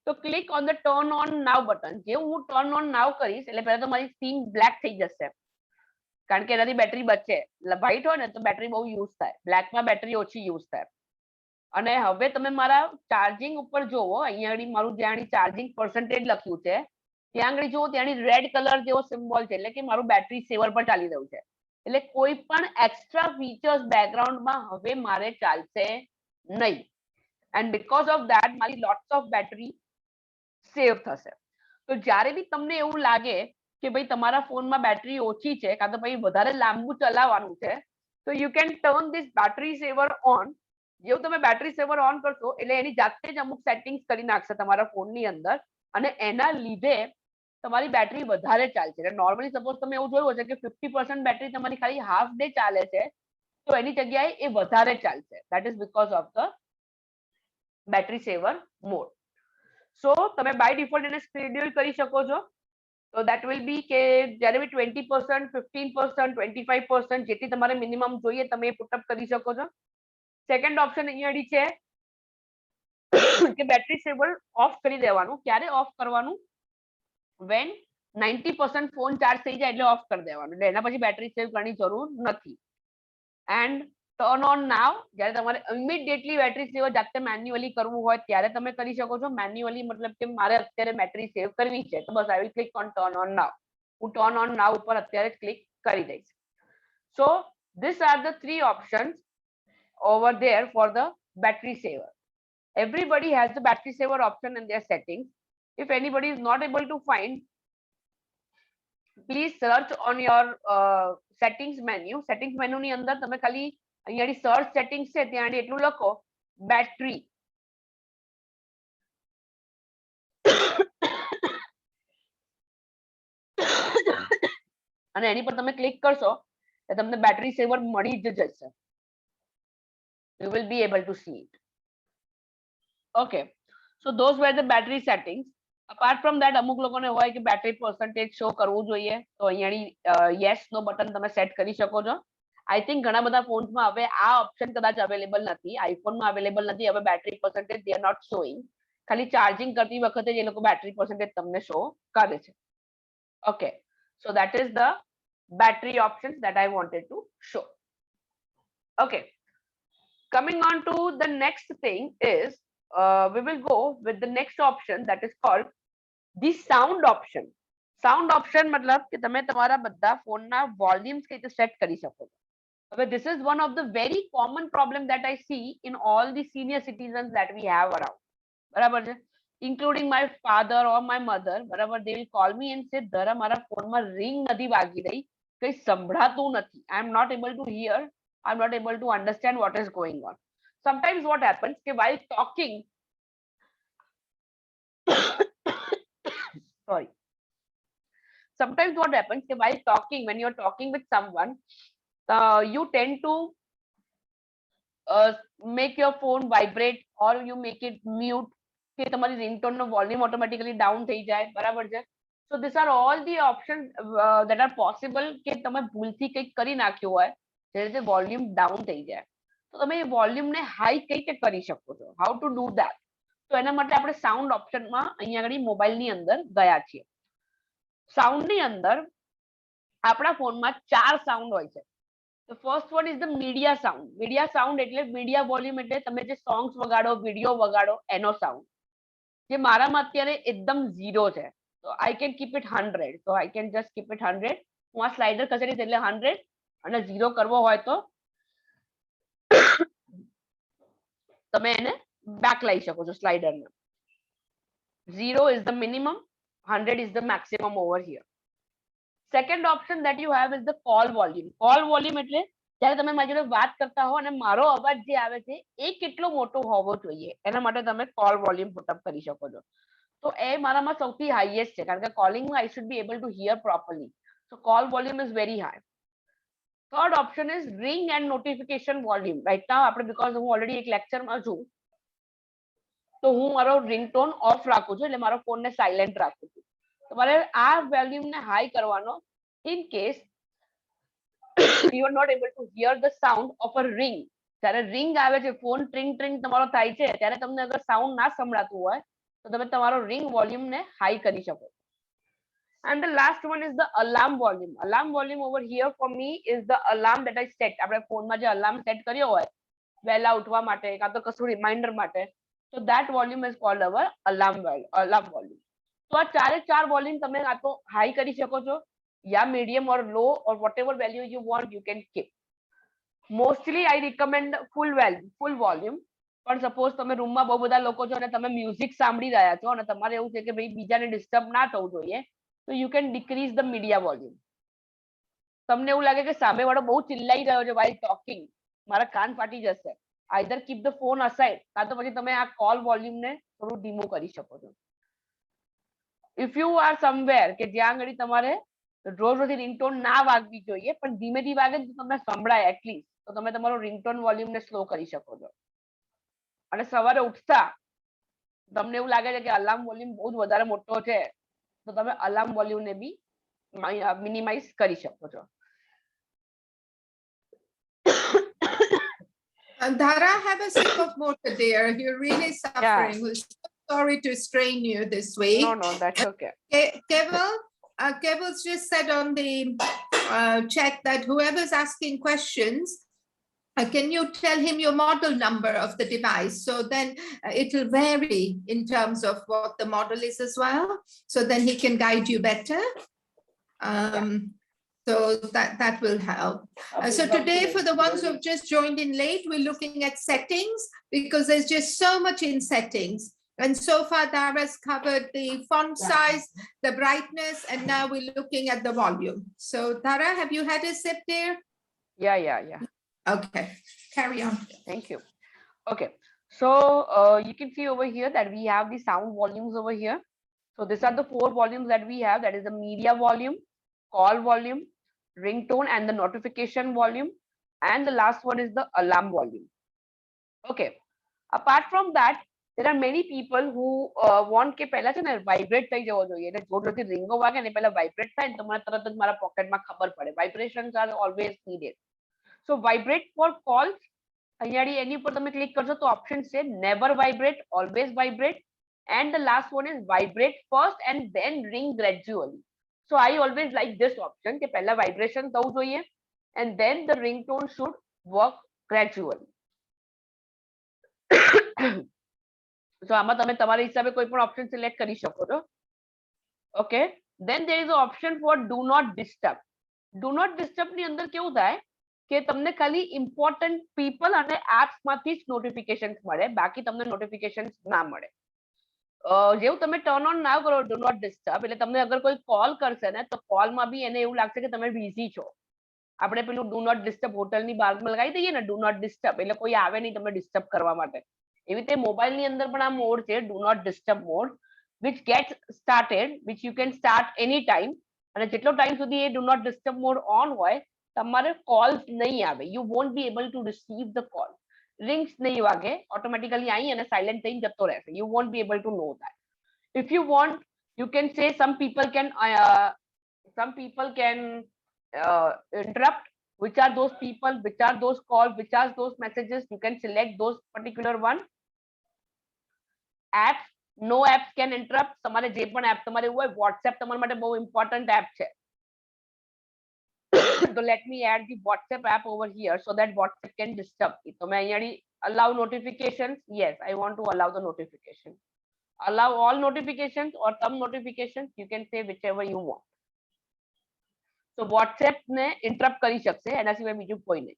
તો click on the turn on now button. જેવું હું ટર્ન ઓન નાવ કરીશ એટલે પહેલા તો મારી સ્ક્રીન બ્લેક થઈ જશે કારણ કે એનાથી બેટરી બચે. વ્હાઈટ હોય ને તો બેટરી બહુ યુઝ થાય, બ્લેકમાં બેટરી ઓછી યુઝ થાય. અને હવે તમે મારા ચાર્જિંગ ઉપર જોવો, અહીંયા આગળ મારું જ્યાં ચાર્જિંગ પર્સન્ટેજ લખ્યું છે ત્યાં આગળ જુઓ, ત્યાં રેડ કલર જેવો સિમ્બોલ છે, એટલે કે મારું બેટરી સેવર પર ચાલી રહ્યું છે. એટલે કોઈ પણ એક્સ્ટ્રા ફીચર્સ બેકગ્રાઉન્ડમાં હવે મારે ચાલશે નહીં. એન્ડ બીકોઝ ઓફ ધેટ મારી લોટ્સ ઓફ બેટરી સેવ થશે. તો જ્યારે બી તમને એવું લાગે કે ભાઈ તમારા ફોનમાં બેટરી ઓછી છે કાં તો ભાઈ વધારે લાંબુ ચલાવવાનું છે, તો you can turn this battery સેવર on. જેવું તમે બેટરી સેવર ઓન કરશો એટલે એની જાતે જ અમુક સેટિંગ્સ કરી નાખશે તમારા ફોનની અંદર, અને એના લીધે તમારી બેટરી વધારે ચાલશે. એટલે નોર્મલી સપોઝ તમે એવું જોયું હશે કે 50% બેટરી તમારી ખાલી હાફ ડે ચાલે છે, તો એની જગ્યાએ એ વધારે ચાલશે. That is because of the battery saver mode. So તમે બાય ડિફોલ્ટ એને શેડ્યુલ કરી શકો છો. તો દેટ વિલ બી કે જ્યારે બી 20%, 15%, 25% જેટલી તમારે મિનિમમ જોઈએ તમે એ પુટઅપ કરી શકો છો. સેકન્ડ ઓપ્શન અહીંયા છે કે બેટરી સેવર ઓફ કરી દેવાનું. ક્યારે ઓફ કરવાનું? વેન 90% ફોન ચાર્જ થઈ જાય એટલે ઓફ કરી દેવાનું. એટલે એના પછી બેટરી સેવ કરવાની જરૂર નથી. એન્ડ ટર્ન ઓન નાવ, જ્યારે તમારે ઇમિડિયેટલી બેટરી સેવ જાતે મેન્યુઅલી કરવું હોય ત્યારે તમે કરી શકો છો. મેન્યુઅલી મતલબ કે મારે અત્યારે બેટરી સેવ કરવી છે તો બસ I will click on turn on now. હું ટર્ન ઓન નાવ ઉપર અત્યારે ક્લિક કરી દઈશ. So this are the 3 options over there for the battery saver. Everybody has the battery saver option in their settings. If anybody is not able to find, please search on your settings menu. Settings menu ની અંદર તમે ખાલી અહીંયાની search settings છે ત્યાં એટલું લખો battery. અને એની પર તમે ક્લિક કરશો એટલે તમને બેટરી સેવર મળી જ જશે. You will be able to see it. Okay, so those were the battery settings. Apart from that, અમુક લોકોને હોય કે બેટરી પર્સન્ટેજ શો કરવું જોઈએ, તો અહીંયાની યસ નો બટન તમે સેટ કરી શકો છો. આઈ થિંક ઘણા બધા ફોન્સમાં હવે આ ઓપ્શન કદાચ અવેલેબલ નથી. આઈફોનમાં અવેલેબલ નથી હવે battery percentage they are not showing. ખાલી ચાર્જિંગ કરતી વખતે જ એ લોકો બેટરી પર્સન્ટેજ તમને શો કરે છે. Okay, so that is the battery options that I wanted to show. Okay, coming on to the next thing is we will go with the next option that is called the sound option. Sound option મતલબ કે તમે તમારા બધા ફોનના volumes કઈ રીતે set કરી શકો છો. હવે this is one of the very common problem that I see in all the senior citizens that we have around. બરાબર છે, including my father or my mother. બરાબર, they will call me and say ધરા મારા ફોનમાં ring નથી વાગી રહી, કઈ સંભળાતું નથી. I am not able to hear, I'm not able to understand what is going on. Sometimes what happens કે while talking sorry, sometimes what happens કે while talking, when you're talking with someone, you tend to make your phone vibrate or you make it mute, કે તમારી ringtone નો volume automatically down થઈ જાય. બરાબર છે. So these are all the options that are possible કે તમે ભૂલથી કંઈક કરી નાખ્યું હોય જે રીતે વોલ્યુમ ડાઉન થઈ જાય, તો તમે એ વોલ્યુમને હાઈ કઈ રીતે કરી શકો છો? How to do that? તો એના માટે આપણે સાઉન્ડ ઓપ્શનમાં અહીંયા આગળ મોબાઈલની અંદર ગયા છીએ. સાઉન્ડની અંદર આપણા ફોનમાં 4 સાઉન્ડ હોય છે. The first one is the media sound. Media sound એટલે media volume એટલે તમે જે સોંગ્સ વગાડો, વિડીયો વગાડો એનો સાઉન્ડ, જે મારામાં અત્યારે એકદમ 0 છે. તો I can keep it 100. So I can just keep it 100. હું આ સ્લાઇડર ખસેડીશ એટલે 100, અને 0 કરવો હોય તો તમે એને બેક લઈ શકો છો સ્લાઇડરને. 0 is the minimum, 100 is the maximum over here. Second option that you have is the call volume. Call volume એટલે જ્યારે તમે મારી જોડે વાત કરતા હો અને મારો અવાજ જે આવે છે એ કેટલો મોટો હોવો જોઈએ એના માટે તમે call volume પુટઅપ કરી શકો છો. તો એ મારામાં સૌથી હાઈએસ્ટ છે, કારણ કે કોલિંગમાં I should be able to hear properly. So call volume is very high. Third option is ring and notification volume. Right now આપણે because હું ઓલરેડી એક લેક્ચરમાં છું તો હું મારો રિંગટોન ઓફ રાખું છું, એટલે મારો ફોનને સાયલેન્ટ રાખું છું. તમારે આ વોલ્યુમને હાઈ કરવાનો in case you are not able to hear the sound of a ring. જ્યારે રિંગ આવે છે, ફોન ટ્રિંગ ટ્રિંગ તમારો થાય છે, ત્યારે તમને અગર સાઉન્ડ ના સંભળાતું હોય તો તમે તમારો રિંગ વોલ્યુમને હાઈ કરી શકો. And the last one is the alarm volume. Alarm volume over here for me is the alarm that I set. આપણે ફોનમાં જે અલાર્મ સેટ કર્યો હોય વહેલા ઉઠવા માટે કાં તો કશું રિમાઇન્ડર માટે, તો that volume is called our alarm volume. તો આ ચારે ચાર વોલ્યુમ તમે કાં તો હાઈ કરી શકો છો, યા medium or low or whatever value you want you can keep. Mostly I recommend full volume. પણ સપોઝ તમે રૂમમાં બહુ બધા લોકો છો અને તમે મ્યુઝિક સાંભળી રહ્યા છો અને તમારે એવું છે કે ભાઈ બીજાને ડિસ્ટર્બ ના થવું જોઈએ, તો you can decrease the media volume. તમને એવું લાગે કે સામેવાળો બહુ ચિલ્લાઈ રહ્યો છે while talking, મારા કાન ફાટી જશે, either keep the phone aside, કાં તો પછી તમે આ કોલ વોલ્યુમને થોડું ધીમું કરી શકો છો. ઇફ યુ આર સમવેર કે જ્યાં આગળ તમારે રોજ રોજ રિંગટોન ના વાગવી જોઈએ પણ ધીમેથી વાગે તો તમને સંભળાય એટલીસ્ટ, તો તમે તમારો રિંગટોન વોલ્યુમને સ્લો કરી શકો છો. અને સવારે ઉઠતા તમને એવું લાગે છે કે અલાર્મ વોલ્યુમ બહુ જ વધારે મોટો છે, તો તમે અલાર્મ વોલ્યુમને બી મિનિમાઇઝ કરી શકો છો. Dhara, have a sip of water, dear. You're really suffering. We're so sorry to strain you this week. No, that's okay. Keval's just said on the chat that whoever's asking questions, can you tell him your model number of the device? So then it'll vary in terms of what the model is as well. So then he can guide you better. So that will help. So today, for the ones who have just joined in late, we're looking at settings because there's just so much in settings. And so far, Dara's covered the font size, the brightness, and now we're looking at the volume. So Dara, have you had a sip there? Yeah. Okay, carry on. Thank you. Okay, so you can see over here that we have the sound volumes over here. So these are the 4 volumes that we have. That is the media volume, call volume, ringtone, and the notification volume. And the last one is the alarm volume. Okay, apart from that, there are many people who want કે પહેલા છે ને vibrate થઈ જવો જોઈએ, એટલે જોરથી રિંગો વાગે ને પહેલા વાઇબ્રેટ થાય ને તો મને તરત જ મારા પોકેટમાં ખબર પડે. Vibrations are always needed. So vibrate for calls, અહીંયા એની ઉપર તમે ક્લિક કરશો તો ઓપ્શન છે never vibrate, always vibrate, and the last one is vibrate first and then ring gradually. So I always like this option કે પહેલા vibration થવું જોઈએ and then the ringtone should work gradually. So આમાં તમે તમારા હિસાબે કોઈ પણ ઓપ્શન સિલેક્ટ કરી શકો છો. Okay, then there is an option for do not disturb. Do not disturb ની અંદર કેવું થાય કે તમને ખાલી ઇમ્પોર્ટન્ટ પીપલ અને એપ્સ માંથી જ નોટિફિકેશન્સ મળે, બાકી તમને નોટિફિકેશન્સ ના મળે. જેવું તમે ટર્ન ઓન ના કરો ડુ નોટ ડિસ્ટર્બ, એટલે તમને અગર કોઈ કોલ કરશે ને તો કોલમાં બી એને એવું લાગશે કે તમે બિઝી છો. આપણે પેલું ડુ નોટ ડિસ્ટર્બ હોટલની બહાર લગાવી દઈએ ને ડુ નોટ ડિસ્ટર્બ, એટલે કોઈ આવે નહીં તમને ડિસ્ટર્બ કરવા માટે. એવી રીતે મોબાઈલની અંદર પણ આ મોડ છે do not disturb mode, which gets started, which you can start any time. અને જેટલો ટાઈમ સુધી એ do not disturb mode on હોય તમારે કોલ્સ નહીં આવે, you won't be able to receive the call. Rings નહીં વાગે, ઓટોમેટિકલી આવી અને સાયલેન્ટ થઈને જતો રહેશે. You won't be able to know that. If you want, you can say some people can interrupt. Which are those people, which are those calls, which are those messages, you can select those particular one. Apps, no apps can interrupt. તમારે જે પણ app તમારે હોય, WhatsApp તમારા માટે બહુ important app છે. So let me add the WhatsApp app over here so that WhatsApp can disturb. So मैं यहाँ allow notifications. Yes, I want to allow the notification. Allow all notifications or some notifications. You can say whichever you want. So WhatsApp ने interrupt કરી શકશે, એના સિવાય બીજું કોઈ નહીં.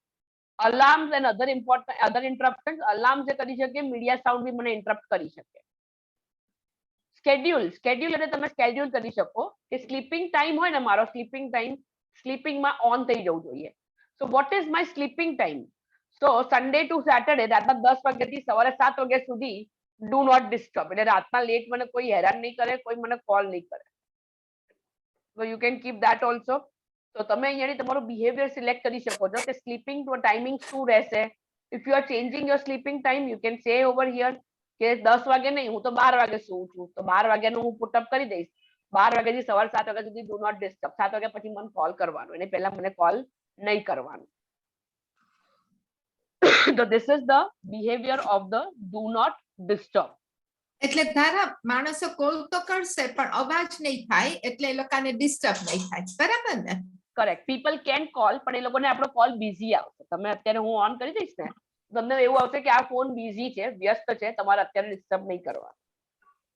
Alarms and other interruptions. Alarm જે કરી શકે, media sound બી મને interrupt કરી શકે. Schedule એટલે તમે schedule કરી શકો કે sleeping time હોય ને, મારો sleeping time સ્લીપિંગમાં ઓન થઈ જવું જોઈએ. So what is my sleeping time? So Sunday to Saturday રાતના 10 વાગ્યાથી સવારે 7 વાગ્યા સુધી do not disturb, એટલે રાતના લેટ મને કોઈ હેરાન નહીં કરે, કોઈ મને કોલ નહીં કરે. So you can keep that also. So તમે અહીંયા તમારું બિહેવિયર સિલેક્ટ કરી શકો છો કે સ્લીપિંગ ટાઈમિંગ શું રહેશે. If you are changing your sleeping time, you can say over here કે 10 વાગે નહીં, હું તો 12 વાગે સુવું છું, તો 12 વાગ્યાનું હું પુટ અપ કરી દઈશ. 12 વાગ્યાથી સવારે 7 વાગ્યા સુધી ડુ નોટ ડિસ્ટર્બ, 7 વાગ્યા પછી મને કોલ કરવાનો, એને પહેલા મને કોલ નહીં કરવાનો. So this is the behavior of the do not disturb. એટલે ધારા માણસો કોલ તો કરશે પણ અવાજ નહીં થાય, એટલે એ લોકોને ડિસ્ટર્બ નહીં થાય, બરાબર ને? કરેક્ટ. પીપલ કેન કોલ પણ એ લોકોને આપણો કોલ બિઝી આવશે. તમે અત્યારે હું ઓન કરી દઈશ ને તમને એવું આવશે કે આ ફોન બિઝી છે, વ્યસ્ત છે, તમારે અત્યારે ડિસ્ટર્બ નહીં કરવા.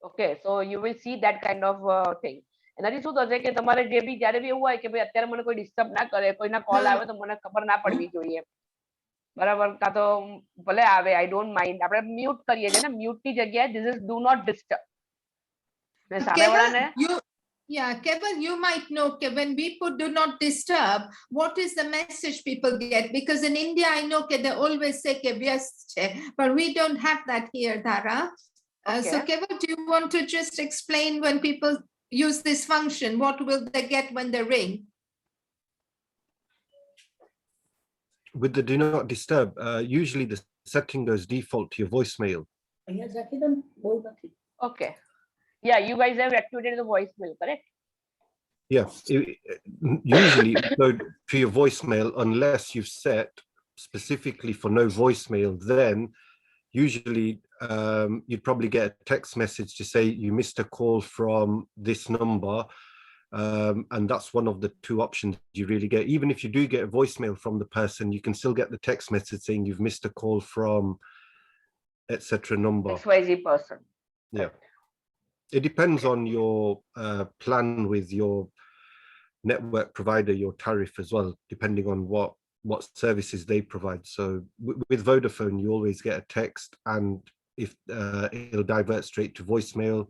Okay, so you will see that kind of thing. એનાથી શું થશે કે તમારે જે બી જ્યારે બી એવું હોય કે ભાઈ અત્યારે મને કોઈ ડિસ્ટર્બ ના કરે, કોઈના કોલ આવે તો મને ખબર ના પડવી જોઈએ, બરાબર, કાં તો ભલે આવે, આઈ ડોન્ટ માઇન્ડ, આપણે મ્યુટ કરીએ છીએ ને, મ્યુટ ની જગ્યાએ this is do not disturb. ને સામેવાળાને Yeah, Kevin, you might know, when we put do not disturb, what is the message people get? Because in India, I know they always say vyast hai, but we don't have that here, Dhara. Okay. So Kevin, do you want to just explain when people use this function, what will they get when they ring? With the do not disturb, usually the setting goes default to your voicemail. Okay. Yeah, you guys have activated the voicemail, correct? Yeah, usually it go to your voicemail unless you've set specifically for no voicemail. Then usually you'd probably get a text message to say you missed a call from this number, and that's one of the two options you really get. Even if you do get a voicemail from the person, you can still get the text message saying you've missed a call from etc. number. XYZ person. Yeah. It depends on your plan with your network provider, your tariff as well, depending on what services they provide. So with Vodafone, you always get a text, and if it'll divert straight to voicemail.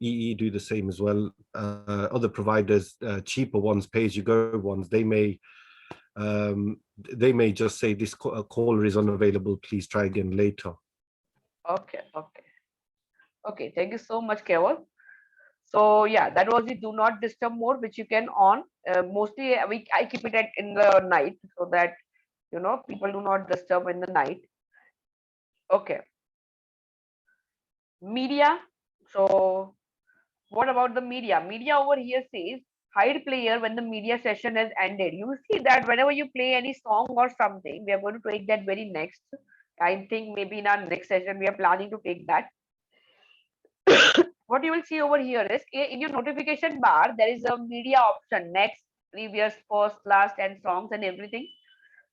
EE do the same as well. Other providers, cheaper ones, pay-as-you-go ones, they may just say this caller is unavailable, please try again later. Okay. Thank you so much, Keval. So yeah, that was the do not disturb mode, which you can on. Mostly I keep it in the night so that people do not disturb in the night. Okay. Media. So what about the media? Media over here says hide player when the media session has ended. You will see that whenever you play any song or something, we are going to take that very next. I think maybe in our next session we are planning to take that. What you will see over here is in your notification bar, there is a media option, next, previous, first, last, and songs and everything.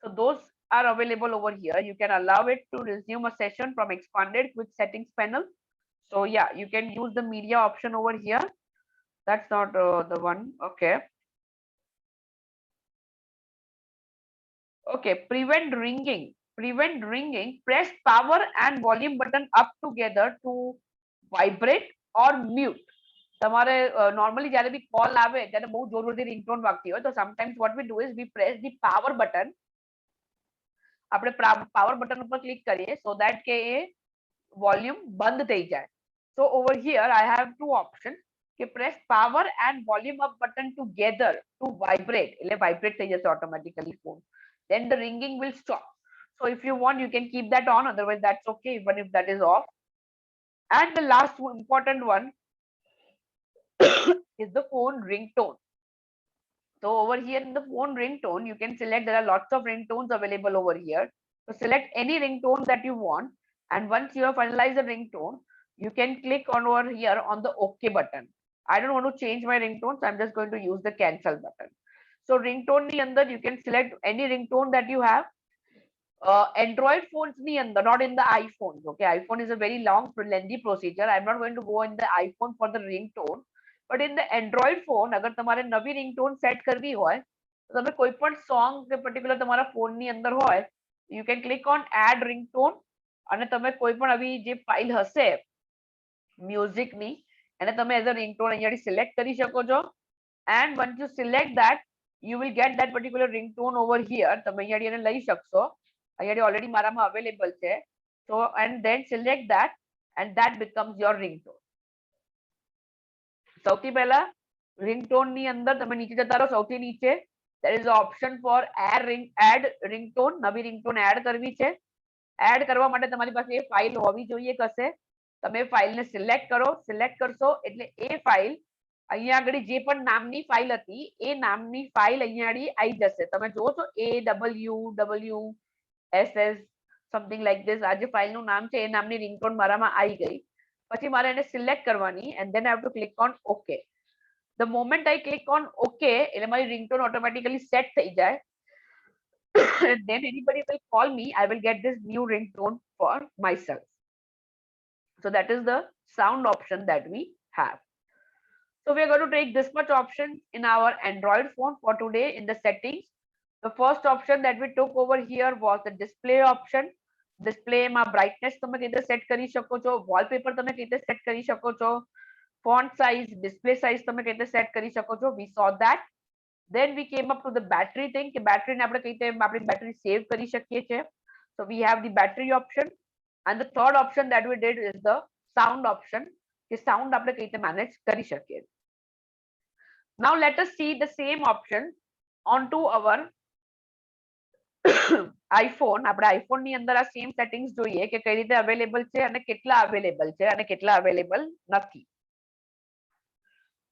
So those are available over here. You can allow it to resume a session from expanded quick settings panel. So yeah, you can use the media option over here. That's not the one. Okay. Okay, prevent ringing. Prevent ringing. Press power and volume button up together to vibrate or mute. તમારે normally જ્યારે બી call આવે ત્યારે બહુ જોરથી ringtone વાગતી હોય, તો sometimes what we do is we press the power button. આપણે power button ઉપર click કરીએ so that કે એ volume બંધ થઈ જાય. So over here I have two options. કે press power and volume up button together to vibrate. એટલે vibrate થઈ જશે automatically phone. Then the ringing will stop. So if you want, you can keep that on. Otherwise, that's okay, even if that is off. And the last important one is the phone ringtone. So over here in the phone ringtone, you can select, there are lots of ringtones available over here. So select any ringtone that you want. And once you have finalized the ringtone, you can click on over here on the OK button. I don't want to change my ringtones. I'm just going to use the cancel button. So ringtone ni andar, you can select any ringtone that you have. Android phones ni andar, not in the iPhones. Okay, iPhone is a very long, lengthy procedure. I'm not going to go in the iPhone for the ringtone. But in the Android phone, अगर तुम्हारे नवी ringtone set करवी होय, तो तुम्हें कोई पण song के particular तुम्हारा phone ની અંદર होय, you can click on add ringtone અને તમે કોઈ પણ આવી જે file હશે music ની એને તમે as a ringtone અહીંયાથી select કરી શકો છો. And once you select that, you will get that particular ringtone over here. તમે અહીંયાથી એને લઈ શકશો. અહીંયાથી already મારામાં available છે. So and then select that, and that becomes your ringtone. સૌથી પહેલા ringtone ની અંદર તમે નીચે જતા રહો, સૌથી નીચે there is an option for add ringtone. નવી ringtone add કરવી છે. Add કરવા માટે તમારી પાસે એ ફાઇલ હોવી જોઈએ કશે. તમે ફાઇલને સિલેક્ટ કરો, સિલેક્ટ કરશો એટલે એ ફાઇલ અહીંયા આગળ જે પણ નામની ફાઇલ હતી એ નામની ફાઇલ અહીંયા આગળ આવી જશે. તમે જોવો છો AWWSS something like this. આ જે ફાઇલનું નામ છે એ નામની ringtone મારામાં આવી ગઈ. પછી મારે એને સિલેક્ટ કરવાની and then I have to click on OK. The moment I click on OK, એટલે મારી ringtone automatically set થઈ જાય. and then anybody will call me, I will get this new ringtone for myself. So that is the sound option that we have. So we are going to take this much option in our Android phone for today in the settings. The first option that we took over here was the display option. Display માં brightness તમે કઈ રીતે set કરી શકો છો, wallpaper તમે કઈ રીતે set કરી શકો છો, font size, display size તમે કઈ રીતે set કરી શકો છો. We saw that. Then we came up to the battery thing કે battery ને આપણે કઈ રીતે આપણી battery save કરી શકીએ છીએ. So we have the battery option, and the third option that we did is the sound option કે sound આપણે કઈ રીતે manage કરી શકીએ. Now let us see the same option onto our iPhone. આપણે iPhone ની અંદર આ same settings જોઈએ કે કઈ રીતે available છે અને કેટલા available છે અને કેટલા available નથી.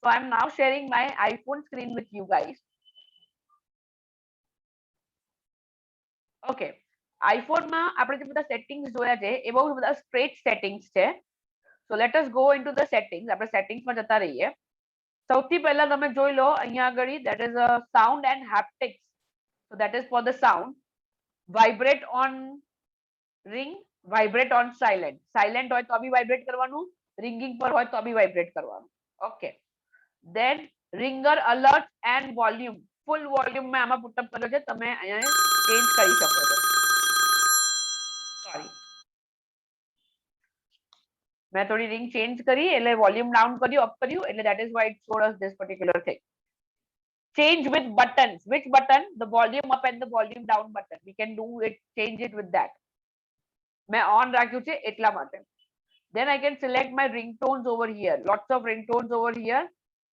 So I'm now sharing my iPhone screen with you guys. Okay, iPhone માં આપણે જે બધા settings જોયા છે એ બહુ બધા straight settings છે. So let us go into the settings. આપણે settings માં જતા રહીએ. સૌથી પહેલા તમે જોઈ લો અહીંયા આગળ, that is a sound and haptics. So that is for the sound. Vibrate on ring, vibrate on silent. Silent હોય તો બી vibrate કરવાનું, ringing પર હોય તો બી vibrate કરવાનું. Okay. Then ringer alert and volume. Full volume મેં આમાં put up કર્યો છે, તમે અહીંયા change કરી શકો છો. Sorry. मैं थोड़ी रिंग चेंज करी એટલે વોલ્યુમ ડાઉન કર્યું, અપ કર્યું, એટલે that is why it showed us this particular thing. Change with buttons. Which button? The volume up and the volume down button. We can do it, change it with that. मैं on રાખ્યું છે એટલા માટે. Then I can select my ringtones over here. Lots of ringtones over here.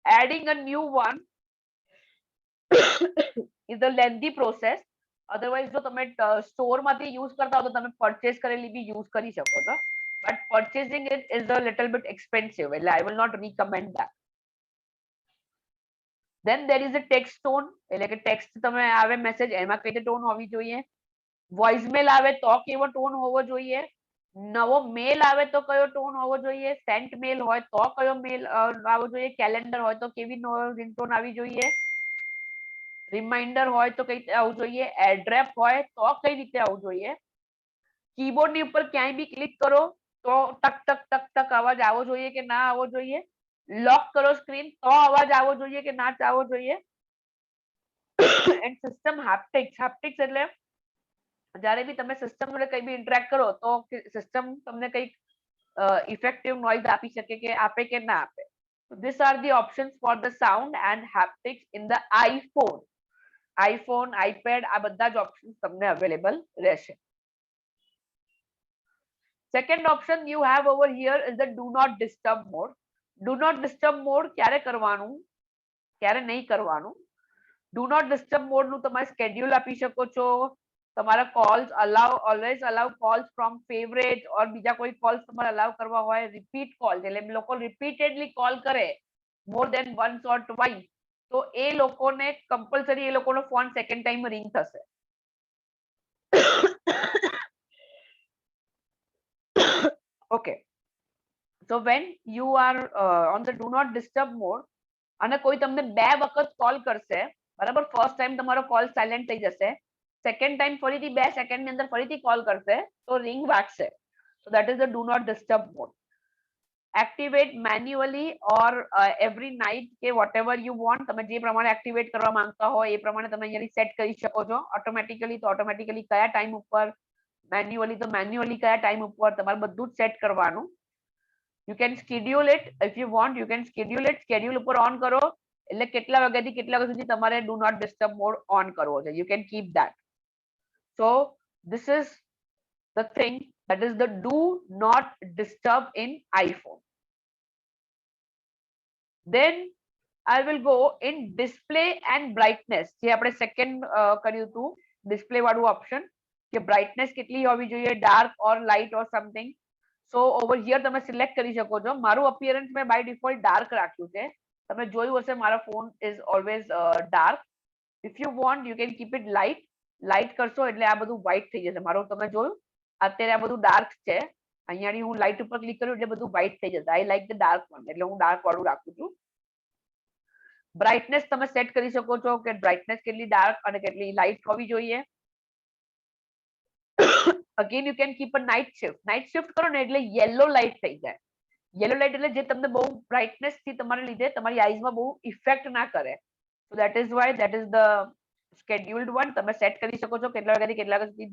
Adding a new one is a lengthy process. Otherwise જો તમે store માંથી use કરતા હો તો તમે પરચેસ કરેલી બી યુઝ કરી શકો છો. But purchasing it is a little bit expensive. Well, I will not recommend that. Then there is a text tone. એટલે કે text તમે આવે મેસેજ એમાં કઈ રીતે ટોન હોવી જોઈએ. વોઇસમેલ આવે તો કેવો ટોન હોવો જોઈએ. નવો મેલ આવે તો કયો ટોન હોવો જોઈએ. સેન્ટ મેલ હોય તો કયો મેલ આવવો જોઈએ. કેલેન્ડર હોય તો કેવી રિંગટોન આવી જોઈએ. રિમાઇન્ડર હોય તો કઈ રીતે આવવું જોઈએ. એડ્રેપ હોય તો કઈ રીતે આવવું જોઈએ. કીબોર્ડ ની ઉપર ક્યાંય બી ક્લિક કરો તો ટક ટક ટક ટક અવાજ આવવો જોઈએ કે ના આવવો જોઈએ. લોક કરો સ્ક્રીન તો અવાજ આવવો જોઈએ કે ના આવવો જોઈએ. And system haptics. હેપ્ટિક્સ એટલે જ્યારે બી તમે સિસ્ટમ જોડે કઈ બી ઇન્ટરેક્ટ કરો તો સિસ્ટમ તમને કઈક ઇફેક્ટિવ નોઇઝ આપી શકે કે આપે કે ના આપે. These are the options for the sound and haptics in the iPhone. iPhone, iPad આ બધા જ ઓપ્શન્સ તમને અવેલેબલ રહેશે. Second option you have over here is the do not disturb mode. Do not disturb mode ક્યારે કરવાનું, ક્યારે નહીં કરવાનું. Do not disturb mode નું તમે schedule આપી શકો છો. તમારા calls always allow calls from favorite or બીજા કોઈ calls તમારે allow કરવા હોય. Repeat calls એટલે લોકો repeatedly call કરે more than once or twice તો એ લોકોને compulsory એ લોકોનો ફોન second time ring થશે. Okay, so when you are on the do not disturb mode અને કોઈ તમને બે વખત કોલ કરશે, બરાબર, ફર્સ્ટ ટાઈમ તમારો કોલ સાયલેન્ટ થઈ જશે, સેકન્ડ ટાઈમ ફરીથી 2 સેકન્ડની અંદર ફરીથી કોલ કરશે તો ring વાગશે. So that is the do not disturb mode. Activate manually or every night કે whatever you want. તમે જે પ્રમાણે એક્ટિવેટ કરવા માંગતા હો એ પ્રમાણે તમે અહીંયાથી સેટ કરી શકો છો. ઓટોમેટિકલી તો ઓટોમેટિકલી કયા ટાઈમ ઉપર, મેન્યુઅલી તો મેન્યુઅલી કયા ટાઈમ ઉપર, તમારે બધું જ સેટ કરવાનું. You can schedule it if you want. You can schedule it. Schedule ઉપર ઓન કરો એટલે કેટલા વાગ્યાથી કેટલા વાગ્યા સુધી તમારે do not disturb mode on કરવો છે. You can keep that. So this is the thing, that is the do not disturb in iPhone. Then I will go in display and brightness. જે આપણે સેકન્ડ કર્યું હતું display વાળું option કે brightness કેટલી હોવી જોઈએ, dark or light or something. So over here તમે સિલેક્ટ કરી શકો છો. મારું અપિયરન્સ મેં બાય ડિફોલ્ટ ડાર્ક રાખ્યું છે. તમે જોયું હશે મારો phone is always dark. If you want you can keep it light. Light કરશો એટલે આ બધું વ્હાઇટ થઈ જશે. મારું તમે જોયું અત્યારે આ બધું ડાર્ક છે. અહીંયાની હું લાઇટ ઉપર ક્લિક કર્યું એટલે બધું વ્હાઇટ થઈ જશે. I like the dark one એટલે હું ડાર્ક વાળું રાખું છું. બ્રાઇટનેસ તમે સેટ કરી શકો છો કે બ્રાઇટનેસ કેટલી ડાર્ક અને કેટલી લાઇટ હોવી જોઈએ. again you can keep a night shift કરો ને એટલે yellow light થઈ જાય. yellow light એટલે જે તમને બહુ brightness થી તમારે લીધે તમારી eyes માં બહુ effect ના કરે. so that is why that is the scheduled one. તમે સેટ કરી શકો છો કેટલા વાગ્યાથી કેટલા વાગ્યા સુધી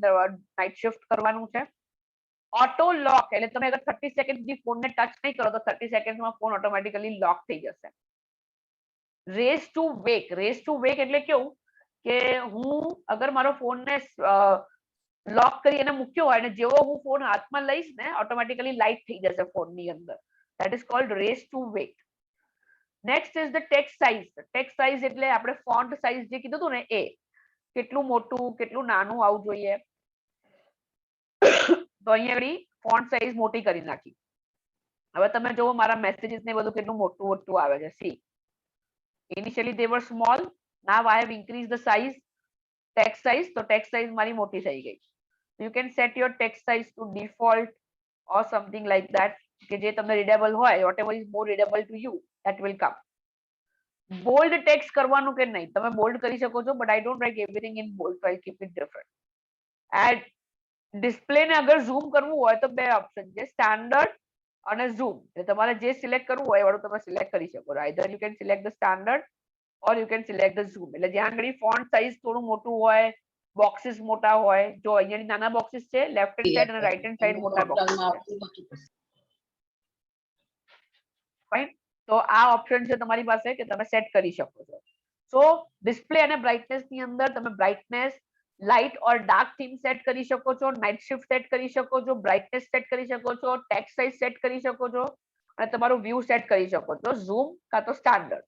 નાઇટ શિફ્ટ કરવાનું છે. ઓટો લોક એટલે તમે અગર 30 સેકન્ડ સુધી ફોનને ટચ નહીં કરો તો 30 સેકન્ડમાં ફોન ઓટોમેટિકલી લોક થઈ જશે. રેસ ટુ વેક એટલે કેવું કે હું અગર મારો ફોનને લોક કરી અને મૂક્યો હોય અને જેવો હું ફોન હાથમાં લઈશ ને ઓટોમેટિકલી લાઇટ થઈ જશે ફોનની અંદર. That is called raise to wake. Next is the text size. Text size એટલે આપણે ફોન્ટ સાઇઝ જે કીધું હતું ને એ કેટલું મોટું કેટલું નાનું આવવું જોઈએ. તો અહીંયા આગળ ફોન્ટ સાઇઝ મોટી કરી નાખી. હવે તમે જોવો મારા મેસેજીસ ને બધું કેટલું મોટું મોટું આવે છે. C initially they were small, now I have increased the size, text size. તો text size મારી મોટી થઈ ગઈ. You can set your text size to default or something like that કે જે તમને રીડેબલ હોય, whatever is more readable to you, that will come. Bold text કરવાનું કે નહીં તમે બોલ્ડ કરી શકો છો, but I don't write everything in bold, so I keep it different. And display ને અગર ઝૂમ કરવું હોય તો બે ઓપ્શન છે, સ્ટાન્ડર્ડ અને ઝૂમ. એટલે તમારે જે સિલેક્ટ કરવું હોય એ વાળું તમે સિલેક્ટ કરી શકો છો. Either you can select the standard or you can select the zoom. એટલે જ્યાં આગળ ફોન્ટ સાઇઝ થોડું મોટું હોય, બોક્સીસ મોટા હોય, જો અહીંયાની નાના બોક્સીસ છે, લેફ્ટ હેન્ડ સાઈડ અને રાઈટ હેન્ડ સાઈડ મોટા બોક્સીસ છે. ફાઇન. તો આ ઓપ્શન છે તમારી પાસે કે તમે સેટ કરી શકો છો. સો ડિસ્પ્લે અને બ્રાઇટનેસ ની અંદર તમે બ્રાઇટનેસ લાઇટ ઓર ડાર્ક થીમ સેટ કરી શકો છો, નાઇટ શિફ્ટ સેટ કરી શકો છો, બ્રાઇટનેસ સેટ કરી શકો છો, ટેક્સ્ટ સાઇઝ સેટ કરી શકો છો અને તમારું વ્યૂ સેટ કરી શકો છો, ઝૂમ કાં તો standard.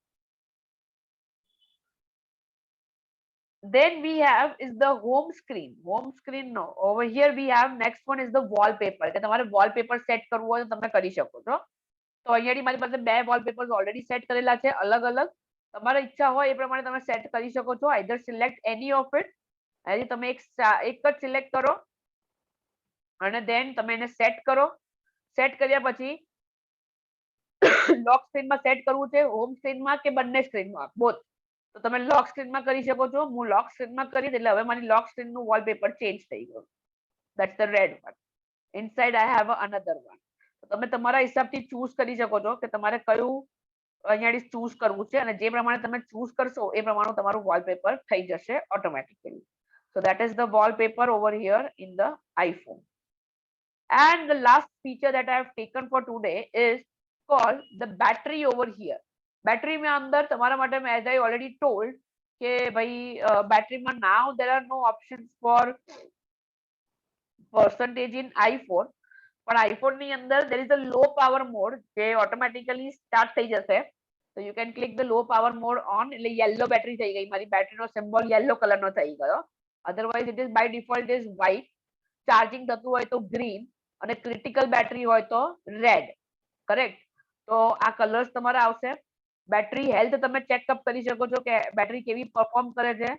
Then we have is the home screen. Home screen no. Over here we have next one is the wallpaper. કે તમારે wallpaper સેટ કરવું હોય તો તમે કરી શકો છો. તો અહીંયાથી મારી પાસે બે વોલપેપર્સ ઓલરેડી સેટ કરેલા છે અલગ અલગ. તમારે ઈચ્છા હોય એ પ્રમાણે તમે સેટ કરી શકો છો. Either select any of it. અહીંથી તમે એક જ સિલેક્ટ કરો અને દેન તમે એને સેટ કરો. સેટ કર્યા પછી લોક સ્ક્રીનમાં સેટ કરવું છે, હોમ સ્ક્રીનમાં કે બંને સ્ક્રીનમાં બોથ. તો તમે લોક સ્ક્રીનમાં કરી શકો છો. હું લોક સ્ક્રીનમાં કરી એટલે હવે મારી લોક સ્ક્રીનનું વોલપેપર ચેન્જ થઈ ગયું. That's the red one. Inside I have another one. તમે તમારા હિસાબથી ચૂઝ કરી શકો છો કે તમારે કયું અહીંયાથી ચૂઝ કરવું છે અને જે પ્રમાણે તમે ચૂઝ કરશો એ પ્રમાણે તમારું વોલપેપર થઈ જશે automatically. So that is the wallpaper over here in the iPhone. And the last feature that I have taken for today is called the battery over here. Battery में अंदर तुम्हारा માટે मैं as I already told કે ભાઈ battery में now there are no options for percentage in iPhone. પણ iPhone ની અંદર there is a low power mode જે automatically start થઈ જશે. So you can click the low power mode on એટલે yellow battery થઈ ગઈ. મારી બેટરી નો સિમ્બોલ yellow કલર નો થઈ ગયો. Otherwise it is by default is white. Charging થતું હોય તો ગ્રીન અને ક્રિટિકલ બેટરી હોય તો રેડ. કરેક્ટ. તો આ કલર્સ તમારા આવશે. બેટરી હેલ્થ તમે ચેકઅપ કરી શકો છો કે બેટરી કેવી પરફોર્મ કરે છે.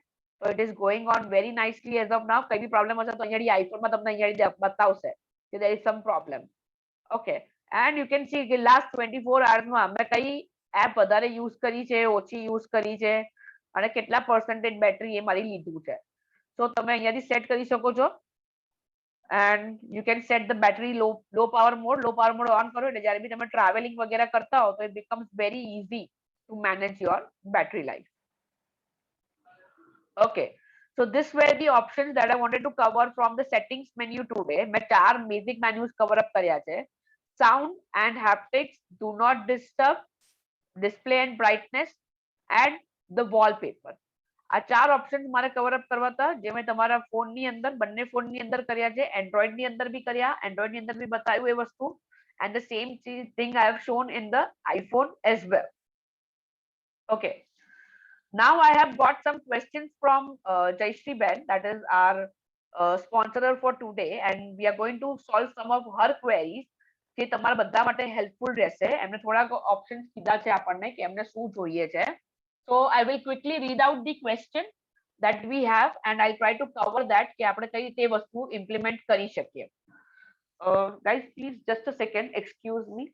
તો it is going on very nicely as of નાઉ. કઈ બી પ્રોબ્લેમ હશે તો અહીંયાથી આઈફોનમાં તમને અહીંયાથી બતાવશે કે there is some problem. Okay. And you can see કે last 24 hours માં અમે કઈ એપ વધારે યુઝ કરી છે, ઓછી યુઝ કરી છે અને કેટલા પર્સન્ટેજ બેટરી એ મારી લીધું છે. તો તમે અહીંયાથી સેટ કરી શકો છો. and you can set the battery low power mode on કરો એટલે જ્યારે બી તમે ટ્રાવેલિંગ વગેરે કરતા હો તો it becomes very easy to manage your battery life. Okay, so this were the options that I wanted to cover from the settings menu today. મેં 4 basic menus cover up કર્યા છે. Sound and haptics, do not disturb, display and brightness and the wallpaper. આ 4 option મારે cover up કરવા હતા જે મેં તમારા ફોનની અંદર બંને ફોનની અંદર કર્યા છે. એન્ડ્રોઇડની અંદર બી કર્યા, એન્ડ્રોઇડની અંદર બી બતાવ્યું એ વસ્તુ. and the same thing I have shown in the iPhone as well. Okay, now I have got some questions from Jayshree Ben, that is our sponsor for today, and we are going to solve some of her queries જે તમારા બધા માટે helpful રહેશે. એમને થોડાક options કીધા છે આપણને કે એમને શું જોઈએ છે. So I will quickly read out the question that we have and I'll try to cover that કે આપણે કઈ રીતે વસ્તુ ઇમ્પ્લિમેન્ટ કરી શકીએ. Guys, please just a second, excuse me.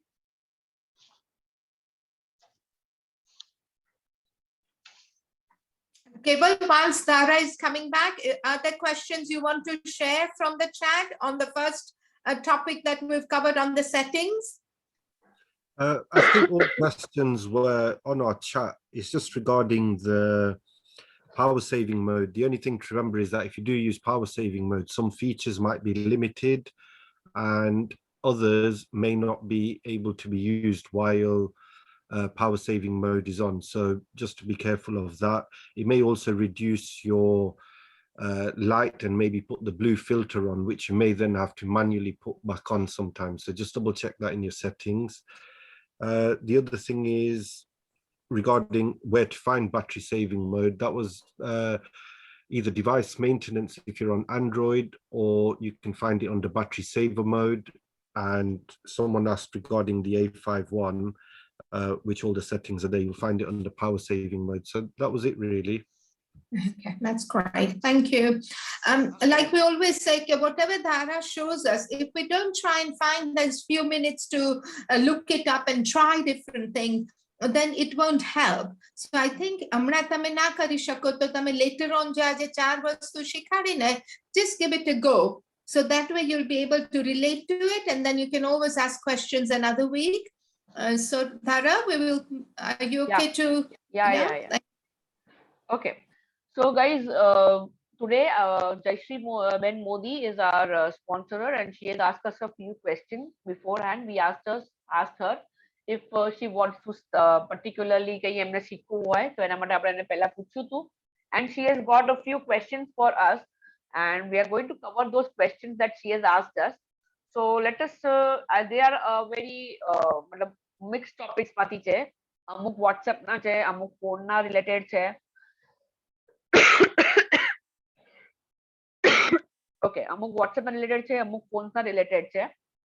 Okay, well, whilst Dara is coming back, are there questions you want to share from the chat on the first topic that we've covered on the settings? I think all questions were on our chat. It's just regarding the power saving mode. The only thing to remember is that if you do use power saving mode, some features might be limited and others may not be able to be used while power saving mode is on. So just to be careful of that. It may also reduce your light and maybe put the blue filter on, which you may then have to manually put back on sometimes. So just double check that in your settings. The other thing is regarding where to find battery saving mode. That was either device maintenance if you're on Android, or you can find it under battery saver mode. And someone asked regarding the A51, which all the settings are there. You'll find it under power saving mode. So that was it really. Okay, that's great. Thank you. Like we always say, okay, whatever Dara shows us, if we don't try and find those few minutes to look it up and try different things, then it won't help. So I think હમણાં તમે ના કરી શકો તો તમે later on જે 4 વસ્તુ શીખવાડીને, just give it a go. So that way you'll be able to relate to it, and then you can always ask questions another week. So Dara, are you okay to? Yeah. Okay. So guys, today Jayshree Ben Modi is our sponsor, and she has asked us a few questions beforehand. We asked her if she wants to particularly કઈ એમને શીખવું હોય તો એના માટે આપણે એને પહેલા પૂછ્યું હતું, and she has got a few questions for us, and we are going to cover those questions that she has asked us. So let us they are very મતલબ mixed topics માંથી છે. અમુક WhatsApp ના છે, અમુક phone ના related છે. Okay, અમુક WhatsApp ના રિલેટેડ છે, અમુક ફોન ના રિલેટેડ છે.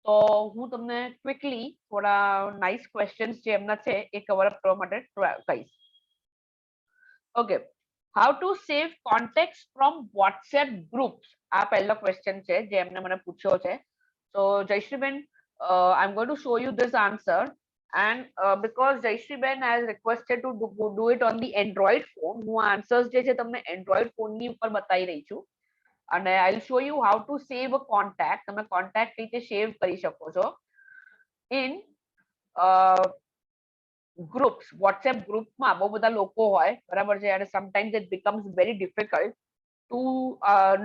તો હું તમને ક્વિકલી થોડા નાઇસ ક્વેશ્ચન્સ જે એમના છે એ કવર અપ કરવા માટે કહીશ. Okay, how to save contacts from WhatsApp groups, આ પહેલો ક્વેશ્ચન છે જે એમને મને પૂછ્યો છે. So Jayshree Ben, I'm going to show you this answer, and because Jayshree Ben has requested to do it on the Android phone, હું answers જે છે તમને Android phone ની ઉપર બતાવી રહી છું. અને I'll show you how to save a contact. તમે contact રીતે save કરી શકો છો in groups. WhatsApp group માં બહુ બધા લોકો હોય, બરાબર છે, અને sometimes it becomes very difficult to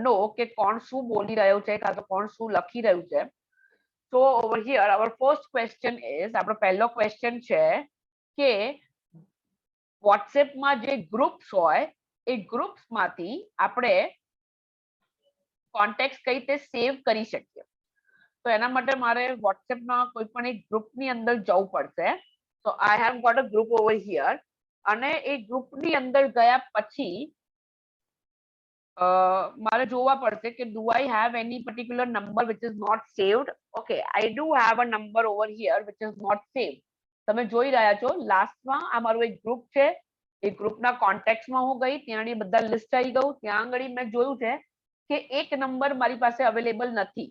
know કે કોણ શું બોલી રહ્યો છે કાં તો કોણ શું લખી રહ્યું છે. So over here our first question is, આપણો પહેલો question છે કે WhatsApp માં જે groups હોય એ groups માંથી આપણે કોન્ટેક્ટ્સ કઈ રીતે સેવ કરી શકીએ. તો એના માટે મારે WhatsApp ના કોઈ પણ એક ગ્રુપ ની અંદર જવું પડશે. So I have got a group over here, અને એ ગ્રુપ ની અંદર ગયા પછી મારે જોવા પડશે કે do I have any particular number which is not saved. Okay, I do have a number over here which is not saved. તમે જોઈ રહ્યા છો લાસ્ટમાં આ મારું એક ગ્રુપ છે, એ ગ્રુપના કોન્ટેક્ટ્સમાં હું ગઈ, ત્યાં બધા લિસ્ટ આવી ગયું. ત્યાં આગળ મેં જોયું છે કે એક નંબર મારી પાસે અવેલેબલ નથી,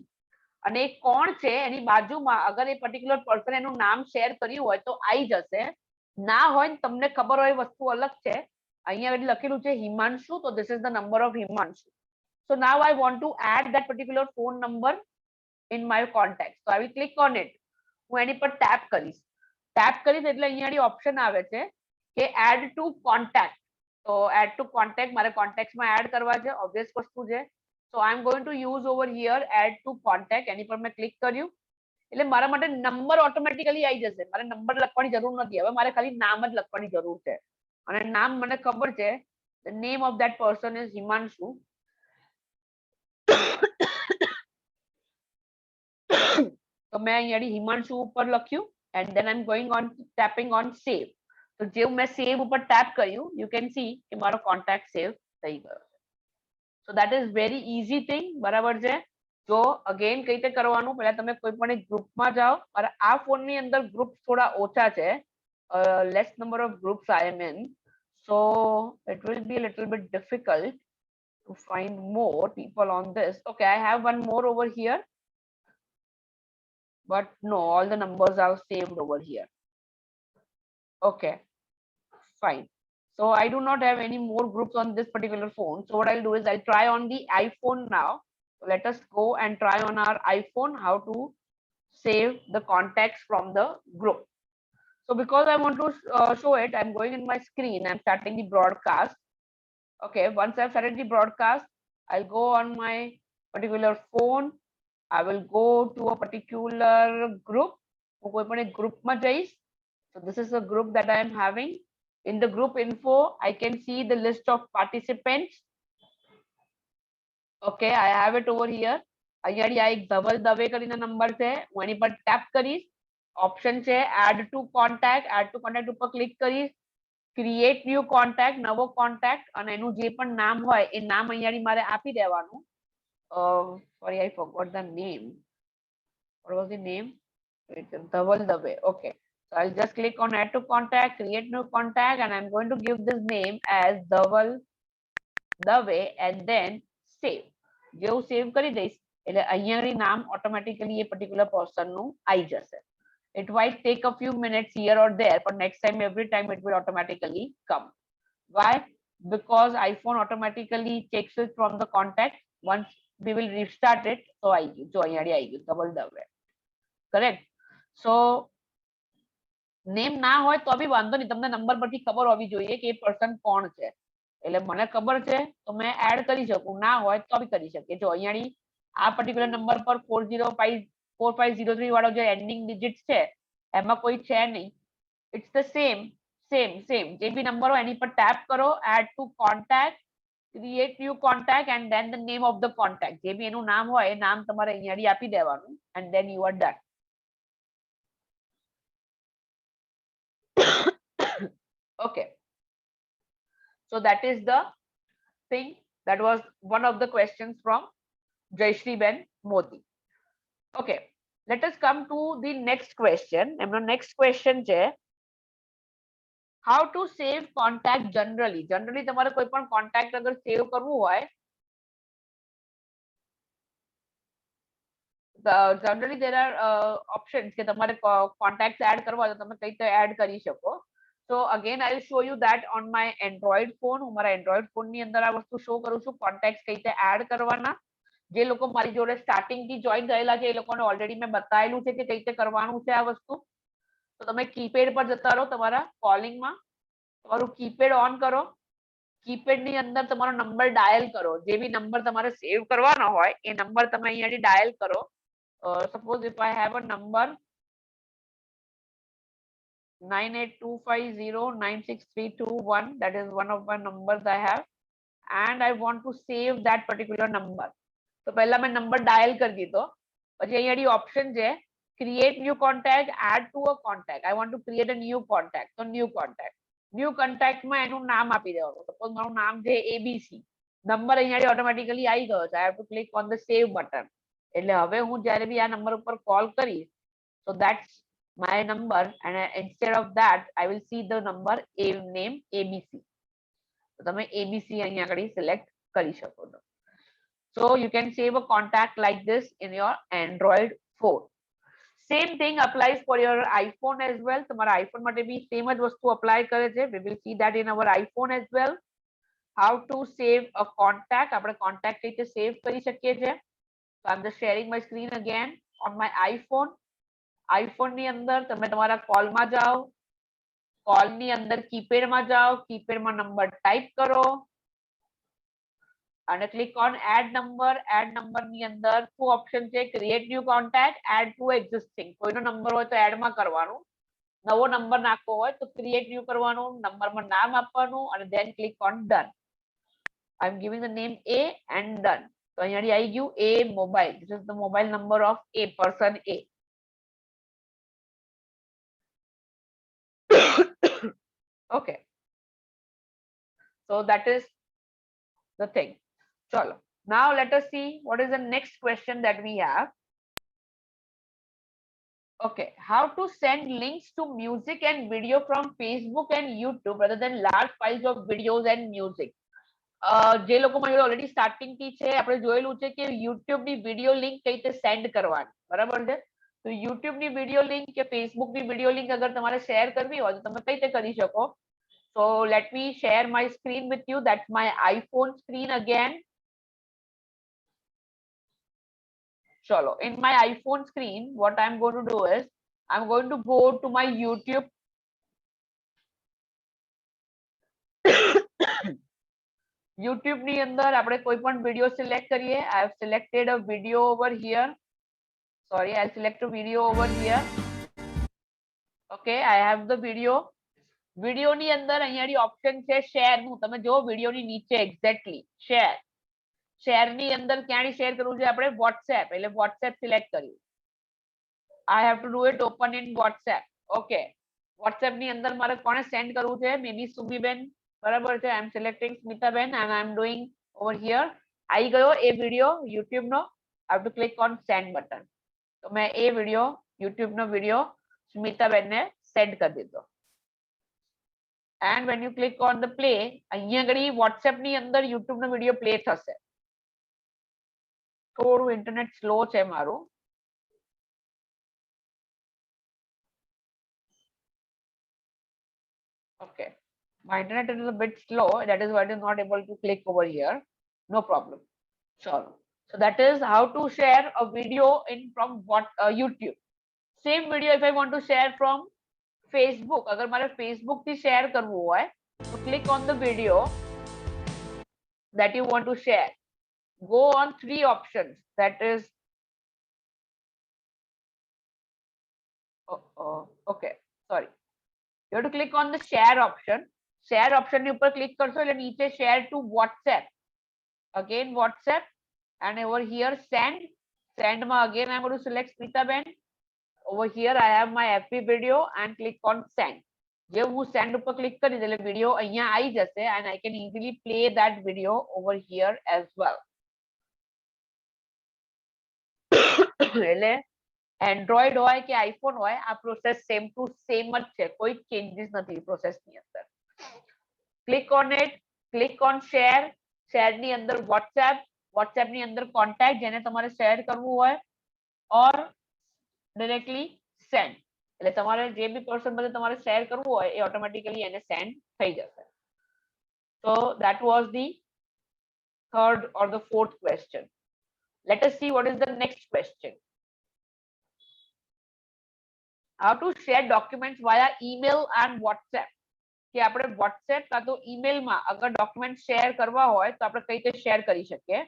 અને કોણ છે એની બાજુમાં અગર એ પર્ટિક્યુલર પર્સન એનું નામ શેર કર્યું હોય તો આવી જશે, ના હોય ને તમને ખબર હોય વસ્તુ અલગ છે. અહીંયા લખેલું છે હિમાંશુ, તો this is the number of Himanshu. So now I want to add that particular phone number in my contact. So I will click on it. હું એની પર ટેપ કરીશ. ટેપ કરીશ એટલે અહીંયા ઓપ્શન આવે છે કે add to contact. તો add to contact મારે કોન્ટેક્ટ્સમાં એડ કરવા છે, ઓબ્વિયસ વસ્તુ છે. So I'm going to use over here add to contact. એની પર મેં ક્લિક કર્યું એટલે મારા માટે નંબર ઓટોમેટિકલી આવી જશે. મારે નંબર લખવાની જરૂર નથી, હવે મારે ખાલી નામ જ લખવાની જરૂર છે. અને નામ મને ખબર છે, the name of that person is Himanshu. તો મેં અહીંયા હિમાંશુ ઉપર લખ્યું, and then I'm going on tapping on save. તો જેવું મેં save ઉપર ટેપ કર્યું, you can see કે મારો contact save થઈ ગયો. So that is very easy thing, બરાબર છે. જો અગેન કઈ રીતે કરવાનું, પહેલા તમે કોઈ પણ એક ગ્રુપમાં જાઓ, અને આ ફોન ની અંદર ગ્રુપ થોડા ઓછા છે, less number of groups I am in, so it will be a little bit difficult to find more people on this. Okay, I have one more over here, but no, all the numbers are saved over here. Okay, fine. So I do not have any more groups on this particular phone. So what I'll do is I'll try on the iPhone now. So let us go and try on our iPhone how to save the contacts from the group. So because I want to show it, I'm going in my screen. I'm starting the broadcast. Okay, once I've started the broadcast, I'll go on my particular phone. I will go to a particular group. So this is a group that I am having. In the group info, I can see the list of participants. Okay, I have it over here. અહીંયા આ એક ધવલ દવે કરીને number છે. હું એની પર tap કરીશ. Option છે add to contact ઉપર ક્લિક કરીશ. ક્રિએટ ન્યુ કોન્ટેક્ટ, નવો કોન્ટેક્ટ, અને એનું જે પણ નામ હોય એ નામ અહીંયા મારે આપી દેવાનું. Sorry, I forgot the name. What was the name? Dhaval Dave. Okay. So I'll just click on add to contact, create new contact, and I'm going to give this name as Dhaval Dave and then save. જેવું save કરી દઈશ એટલે અહીંયા નામ automatically a particular person નું આવી જશે. It might take a few minutes here or there, but next time, every time it will automatically come. Why? Because iPhone automatically takes it from the contact. Once we will restart it, so Dhaval Dave. Correct? So name ના હોય તો બી વાંધો નહીં, તમને number પરથી ખબર હોવી જોઈએ કે એ પર્સન કોણ છે. એટલે મને ખબર છે તો મેં એડ કરી શકું, ના હોય તો બી કરી શકે. જો અહીંયા આ પર્ટિક્યુલર નંબર પર 4503 વાળો જે એન્ડિંગ ડિજિટ્સ છે એમાં કોઈ છે નહીં. ઇટ્સ ધ સેમ જે બી નંબર હોય એની પર ટેપ કરો, add to contact, create new contact and then the name of the contact. જે બી એનું નામ હોય એ નામ તમારે અહીંયા આપી દેવાનું and then you are done. Okay, so that is the thing. That was one of the questions from Jayashree Ben Modi. Okay, let us come to the next question. And the next question is how to save contact generally. Generally તમારે કોઈ પણ contact અગર save કરવું હોય, generally there are options કે તમારે contacts add કરવા હોય તો તમે કઈ રીતે add કરી શકો. So again, I will show you that on my Android phone. હું મારા Android phone ની અંદર આ વસ્તુ show કરું છું. Contacts કઈ રીતે add કરવાના. જે લોકો મારી જોડે starting થી join થયેલા છે એ લોકોને already મેં બતાવેલું છે કે કઈ રીતે કરવાનું છે આ વસ્તુ. તો તમે keypad પર જતા રહો, તમારા calling માં તમારું keypad on કરો. keypad ની અંદર તમારો નંબર ડાયલ કરો. જે બી નંબર તમારે સેવ કરવાનો હોય એ નંબર તમે અહીંયાથી ડાયલ કરો. Suppose if I have a number 9825096321, that is one of my numbers I have, and I want to save that particular number. तो पहला मैं नंबर डायल कर दी तो પછી અહીંયા ऑप्शन છે create new contact, add to a contact. I want to create a new contact. So new contact માં એનું નામ આપી દેવાનું. સપોઝ મારું નામ છે ABC. નંબર અહીંયા ઓટોમેટિકલી આવી ગયો છે. I have to click on the save button. એટલે હવે હું જ્યારે બી આ નંબર ઉપર કોલ કરીશ, so that's my number, and instead of that I will see the number name ABC. તો તમે ABC અહીંયા આગળ select કરી શકો છો. So you can save a contact like this in your Android phone. Same thing applies for your iPhone as well. તમારા iPhone માટે બી same જ વસ્તુ apply કરે છે. We will see that in our iPhone as well. How to save a contact. આપણે contact કઈ રીતે save કરી શકીએ છીએ. So I'm just sharing my screen again on my iPhone. iPhone ની અંદર તમે તમારા કોલ માં જાઓ, કોલ ની અંદર કીપેડ માં જાઓ, કીપેડ માં નંબર ટાઈપ કરો અને ક્લિક ઓન એડ નંબર ની અંદર ટુ ઓપ્શન છે create new contact, add to existing. કોઈનો નંબર હોય તો એડ માં કરવાનું, નવો નંબર નાખવો હોય તો ક્રિએટ ન્યુ કરવાનું, નંબરમાં નામ આપવાનું અને then click on done. I'm giving the name A and done. તો અહીંયા આવી ગયું A mobile. This is the mobile number of A person A. Okay, so that is the thing. Chalo, now let us see what is the next question that we have. Okay, how to send links to music and video from Facebook and YouTube rather than large files of videos and music. જે લોકો મારી already starting થી છે આપણે જોયેલું છે કે YouTube ની વિડિયો લિંક કઈ રીતે સેન્ડ કરવાની, બરાબર છે. તો YouTube ની વિડિયો લિંક કે Facebook ની વિડિયો લિંક અગર તમારે શેર કરવી હોય તો તમે કઈ રીતે કરી શકો. So let me share my screen with you. That's my iPhone screen again. Chalo, in my iPhone screen, what I'm going to do is I'm going to go to my YouTube. YouTube ની અંદર આપણે કોઈ પણ video select કરીએ. I have selected a video over here. Sorry, I'll select a video over here. Okay, I have the video. Video ની અંદર અહીંયાની option છે share નું. તમે જો video ની નીચે exactly share. Share ની અંદર ક્યાંની share કરવું છે આપણે WhatsApp. એટલે WhatsApp select કર્યું. I have to do it open in WhatsApp. Okay. WhatsApp ની અંદર મારે કોને send કરવું છે? Maybe સુમીબેન. બરાબર છે. I'm selecting Smitaben and I'm doing over here. આવી ગયો એ video YouTube no. I have to click on send button. તો મેં એ video YouTube નો video સ્મિતાબેન ને send કરી દીધો. And when you click on the play, અહીંયા આગળ WhatsApp ની અંદર YouTube નો video play થશે. થોડું ઇન્ટરનેટ સ્લો છે મારું. Okay, my internet is a bit slow. That is why it is not able to click over here. No problem. Sure. So that is how to share a video in from YouTube. Same video if I want to share from Facebook. अगर मारे Facebook थी share करवो है, तो click on the video that you want to share. Go on 3 options. That is okay. Sorry. You have to click on the share option. Share option ની ઉપર click કરશો એટલે નીચે share to WhatsApp. Again WhatsApp and over here send. Send માં again I'm going to select Smitaben. Over here I have my FB video and click on send. જે હું send ઉપર click કરીશ એટલે video અહીંયા આવી જશે and I can easily play that video over here as well. એટલે Android હોય કે iPhone હોય આ પ્રોસેસ સેમ ટુ સેમ જ છે, કોઈ ચેન્જીસ નથી પ્રોસેસ ની અંદર. Click on it, click on share. Share ની અંદર WhatsApp, WhatsApp ની અંદર કોન્ટેક્ટ જેને તમારે શેર કરવું હોય ઓર ડાયરેક્ટલી સેન્ડ. એટલે તમારે જે બી પર્સન બધે તમારે શેર કરવું હોય એ ઓટોમેટિકલી એને સેન્ડ થઈ જશે. So that was the third or the fourth question. Let us see what is the next question. How to share documents via email and WhatsApp. કે આપણે WhatsApp કાં તો email માં અગર document share કરવા હોય તો આપણે કઈ રીતે share કરી શકીએ.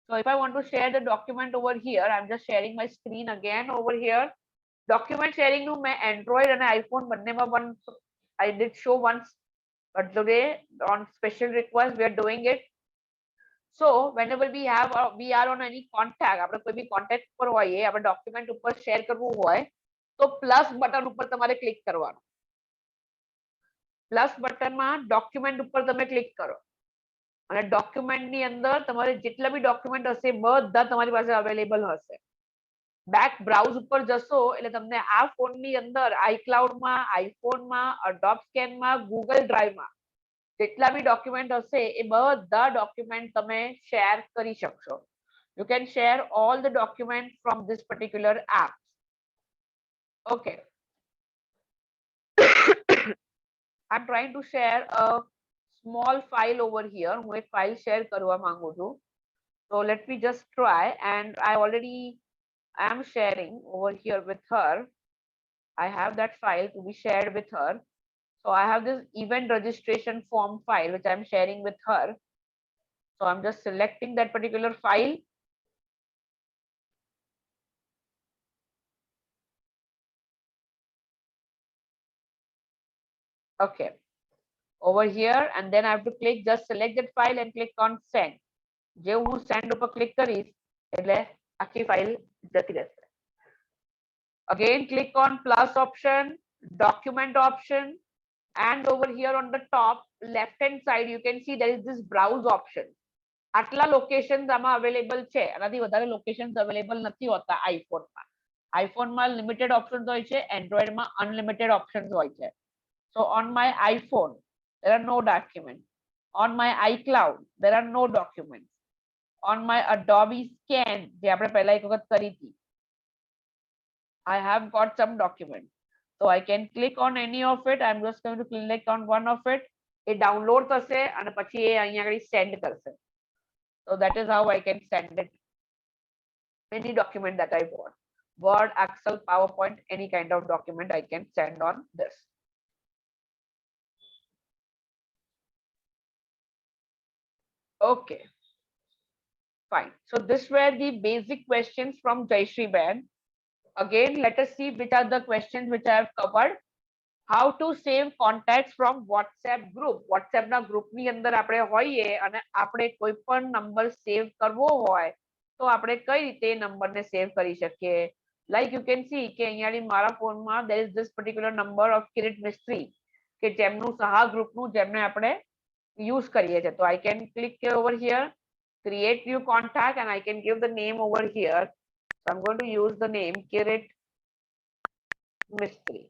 So if I want to share the document over here, I'm just sharing my screen again over here. Document sharing નું મેં Android અને iPhone બંનેમાં I did show once, but today on special request we are doing it. So whenever we are on any contact, આપણે કોઈ બી contact ઉપર હોઈએ, આપણે document ઉપર share કરવું હોય તો પ્લસ બટન ઉપર તમારે ક્લિક કરવાનું. પ્લસ બટનમાં ડોક્યુમેન્ટ ઉપર તમે ક્લિક કરો અને ડોક્યુમેન્ટ ની અંદર તમારે જેટલા બી ડોક્યુમેન્ટ હશે બધા તમારી પાસે અવેલેબલ હશે. બેક બ્રાઉઝ ઉપર જશો એટલે તમને આ ફોન ની અંદર iCloud માં, iPhone માં, Adobe Scan માં, Google Drive માં જેટલા બી ડોક્યુમેન્ટ હશે એ બધા ડોક્યુમેન્ટ તમે શેર કરી શકશો. You can share all the documents from this particular app. Okay. I'm trying to share a small file over here. હું એક file share કરવા માંગુ છું. So let me just try, and I already am sharing over here with her. I have that file to be shared with her. So I have this event registration form file which I'm sharing with her. So I'm just selecting that particular file. Okay, over here, and then I have to click, just select that file and click on send. જે હું send ઉપર click કરીશ એટલે આખી file જતી રહેશે. Again click on plus option, document option, and over here on the top left hand side you can see there is this browse option. આટલા locations આમાં available છે, આનાથી વધારે locations available નથી હોતા iPhone માં. iPhone માં limited options હોય છે, Android માં unlimited options હોય છે. So on my iPhone, there are no documents. On my iCloud, there are no documents. On my Adobe Scan, જે આપણે પહેલા એક વખત કરી હતી, I have got some documents. So I can click on any of it. I'm just going to click on one of it A download થશે અને પછી એ અહીંયા આગળ સેન્ડ કરશે. So that is how I can send it. Any document that I want. Word, Excel, PowerPoint, any kind of document I can send on this. Okay. Fine. So this were the basic questions from Jayashree Ben. Again, let us see which are the questions which I have covered. How to save contacts from WhatsApp group. WhatsApp ના group ની અંદર આપણે હોઈએ અને આપણે કોઈ પણ number save કરવો હોય તો આપણે કઈ રીતે નંબરને સેવ કરી શકીએ. Like you can see કે અહીંયા મારા ફોનમાં there is this particular number of Kirit Mistry કે જેમનું સહા ગ્રુપનું જેમને આપણે use કરીએ છીએ. તો I can click over here, create new contact, and I can give the name over here. So I'm going to use the name Kirit Mistry.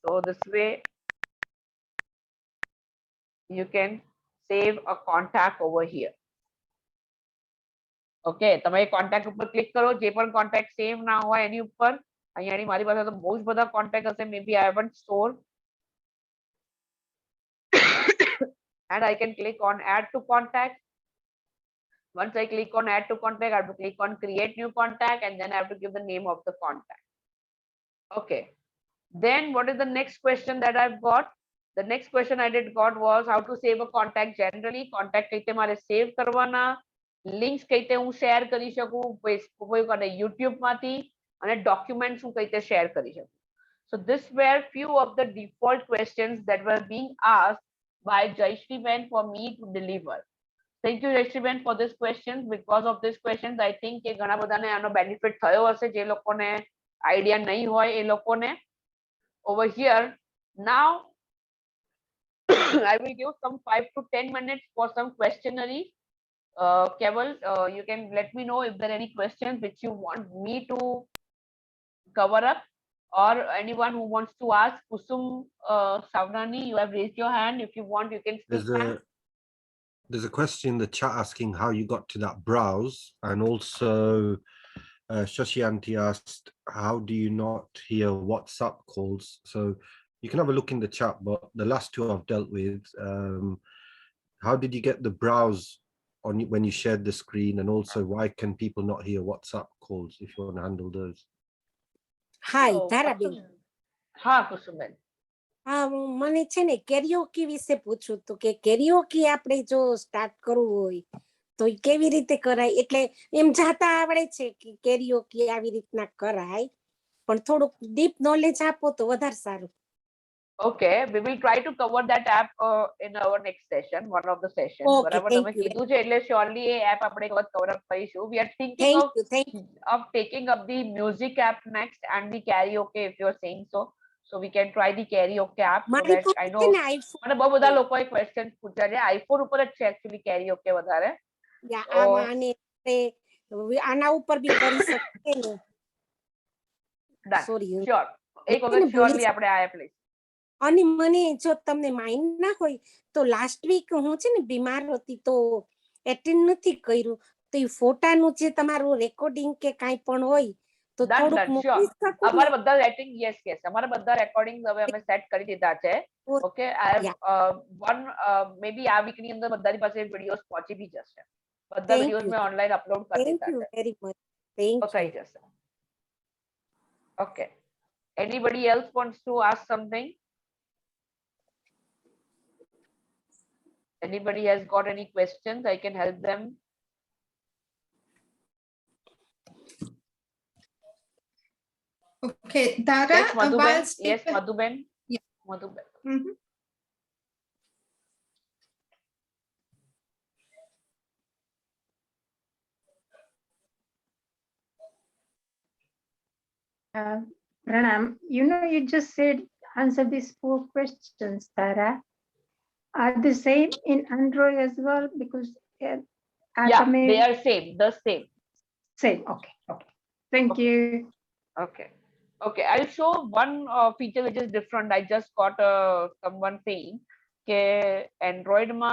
So this way you can save a contact over here. Okay, તમે contact ઉપર click કરો. જે પણ contact save ના હોય એની ઉપર અહીંયા મારી પાસે તો બહુ જ બધા contact હશે. Maybe I haven't stored. And I can click on add to contact. Once I click on add to contact, I have to click on create new contact, and then I have to give the name of the contact. Okay. Then what is the next question that I've got? The next question I did got was how to save a contact generally. Contact કઈ રીતે મારે save કરવાના, links કઈ રીતે હું share કરી શકું, કોઈ અને YouTube માંથી અને documents હું કઈ રીતે share કરી શકું. So this were few of the default questions that were being asked by Jayashree Ben for me to deliver. Thank you Jayashree Ben for this questions. Because of these questions I think કે ઘણા બધાને આનો benefit થયો હશે. જે લોકોને idea નહીં હોય એ લોકોને. Over here now I will give some 5 to 10 minutes for some questionnaire. Keval, you can let me know if there are any questions which you want me to cover up, or anyone who wants to ask. Kusum Savnani, you have raised your hand. If you want, you can speak. There's a question in the chat asking how you got to that browse, and also Shashianti asked, how do you not hear WhatsApp calls? So you can have a look in the chat, but the last two I've dealt with. How did you get the browse on when you shared the screen, and also why can people not hear WhatsApp calls if you want to handle those? Hi, Tharabin. હા કુસુમબેન. મને છે ને કેરીઓકી વિશે પૂછવું હતું કે કેરીઓકી આપણે જો સ્ટાર્ટ કરવું હોય તો એ કેવી રીતે કરાય. એટલે એમ જાતા આવડે છે કે કેરીઓકી આવી રીતના કરાય, પણ થોડુંક ડીપ નોલેજ આપો તો વધારે સારું. Okay, we will try to cover that app in our next session, one of the sessions. Okay, બરાબર, thank તમે you. કીધું છે એટલે surely એ app આપણે એક વખત cover up કરીશું. We are thinking Thank you. of taking up the music app next and the karaoke, if you're saying so. So we can try the karaoke app so મારી that I પાસે know. છે ને iPhone. મને બહુ બધા લોકોએ questions પૂછ્યા છે. iPhone ઉપર જ છે actually karaoke વધારે. આમાં આને આના ઉપર બી કરી શકીએ ને. સોરી. Sure. એક વખત surely આપણે આ app લઈશું. અને મને જો તમને માઇન્ડ ના હોય તો લાસ્ટ વીક હું છે ને બીમાર હતી તો એટેન્ડ નથી કર્યું. તો એ ફોટાનું જે તમારું રેકોર્ડિંગ કે કાંઈ પણ હોય તો થોડુંક મોકલી શકું. અમારા બધા રેટિંગ યસ અમારા બધા રેકોર્ડિંગ્સ હવે અમે સેટ કરી દીધા છે. Okay, I have one maybe આ વીક ની અંદર બધાની પાસે વિડિયોઝ પહોંચી બી જશે. બધા વિડિયોઝ મેં ઓનલાઈન અપલોડ કરી દીધા છે. Very much. Thank you. થઈ જશે. Okay, anybody else wants to ask something? Anybody has got any questions? I can help them. Okay, Dara. Yes, Madhuben. Yes, Madhuben. Yeah. Madhuben. Pranam, you know, you just said answer these 4 questions, Tara. Are the same in Android as well? Because yeah, they are same. The same. Same. Okay. Thank you. Okay. I'll show one feature which is different. I just got someone saying that Android ma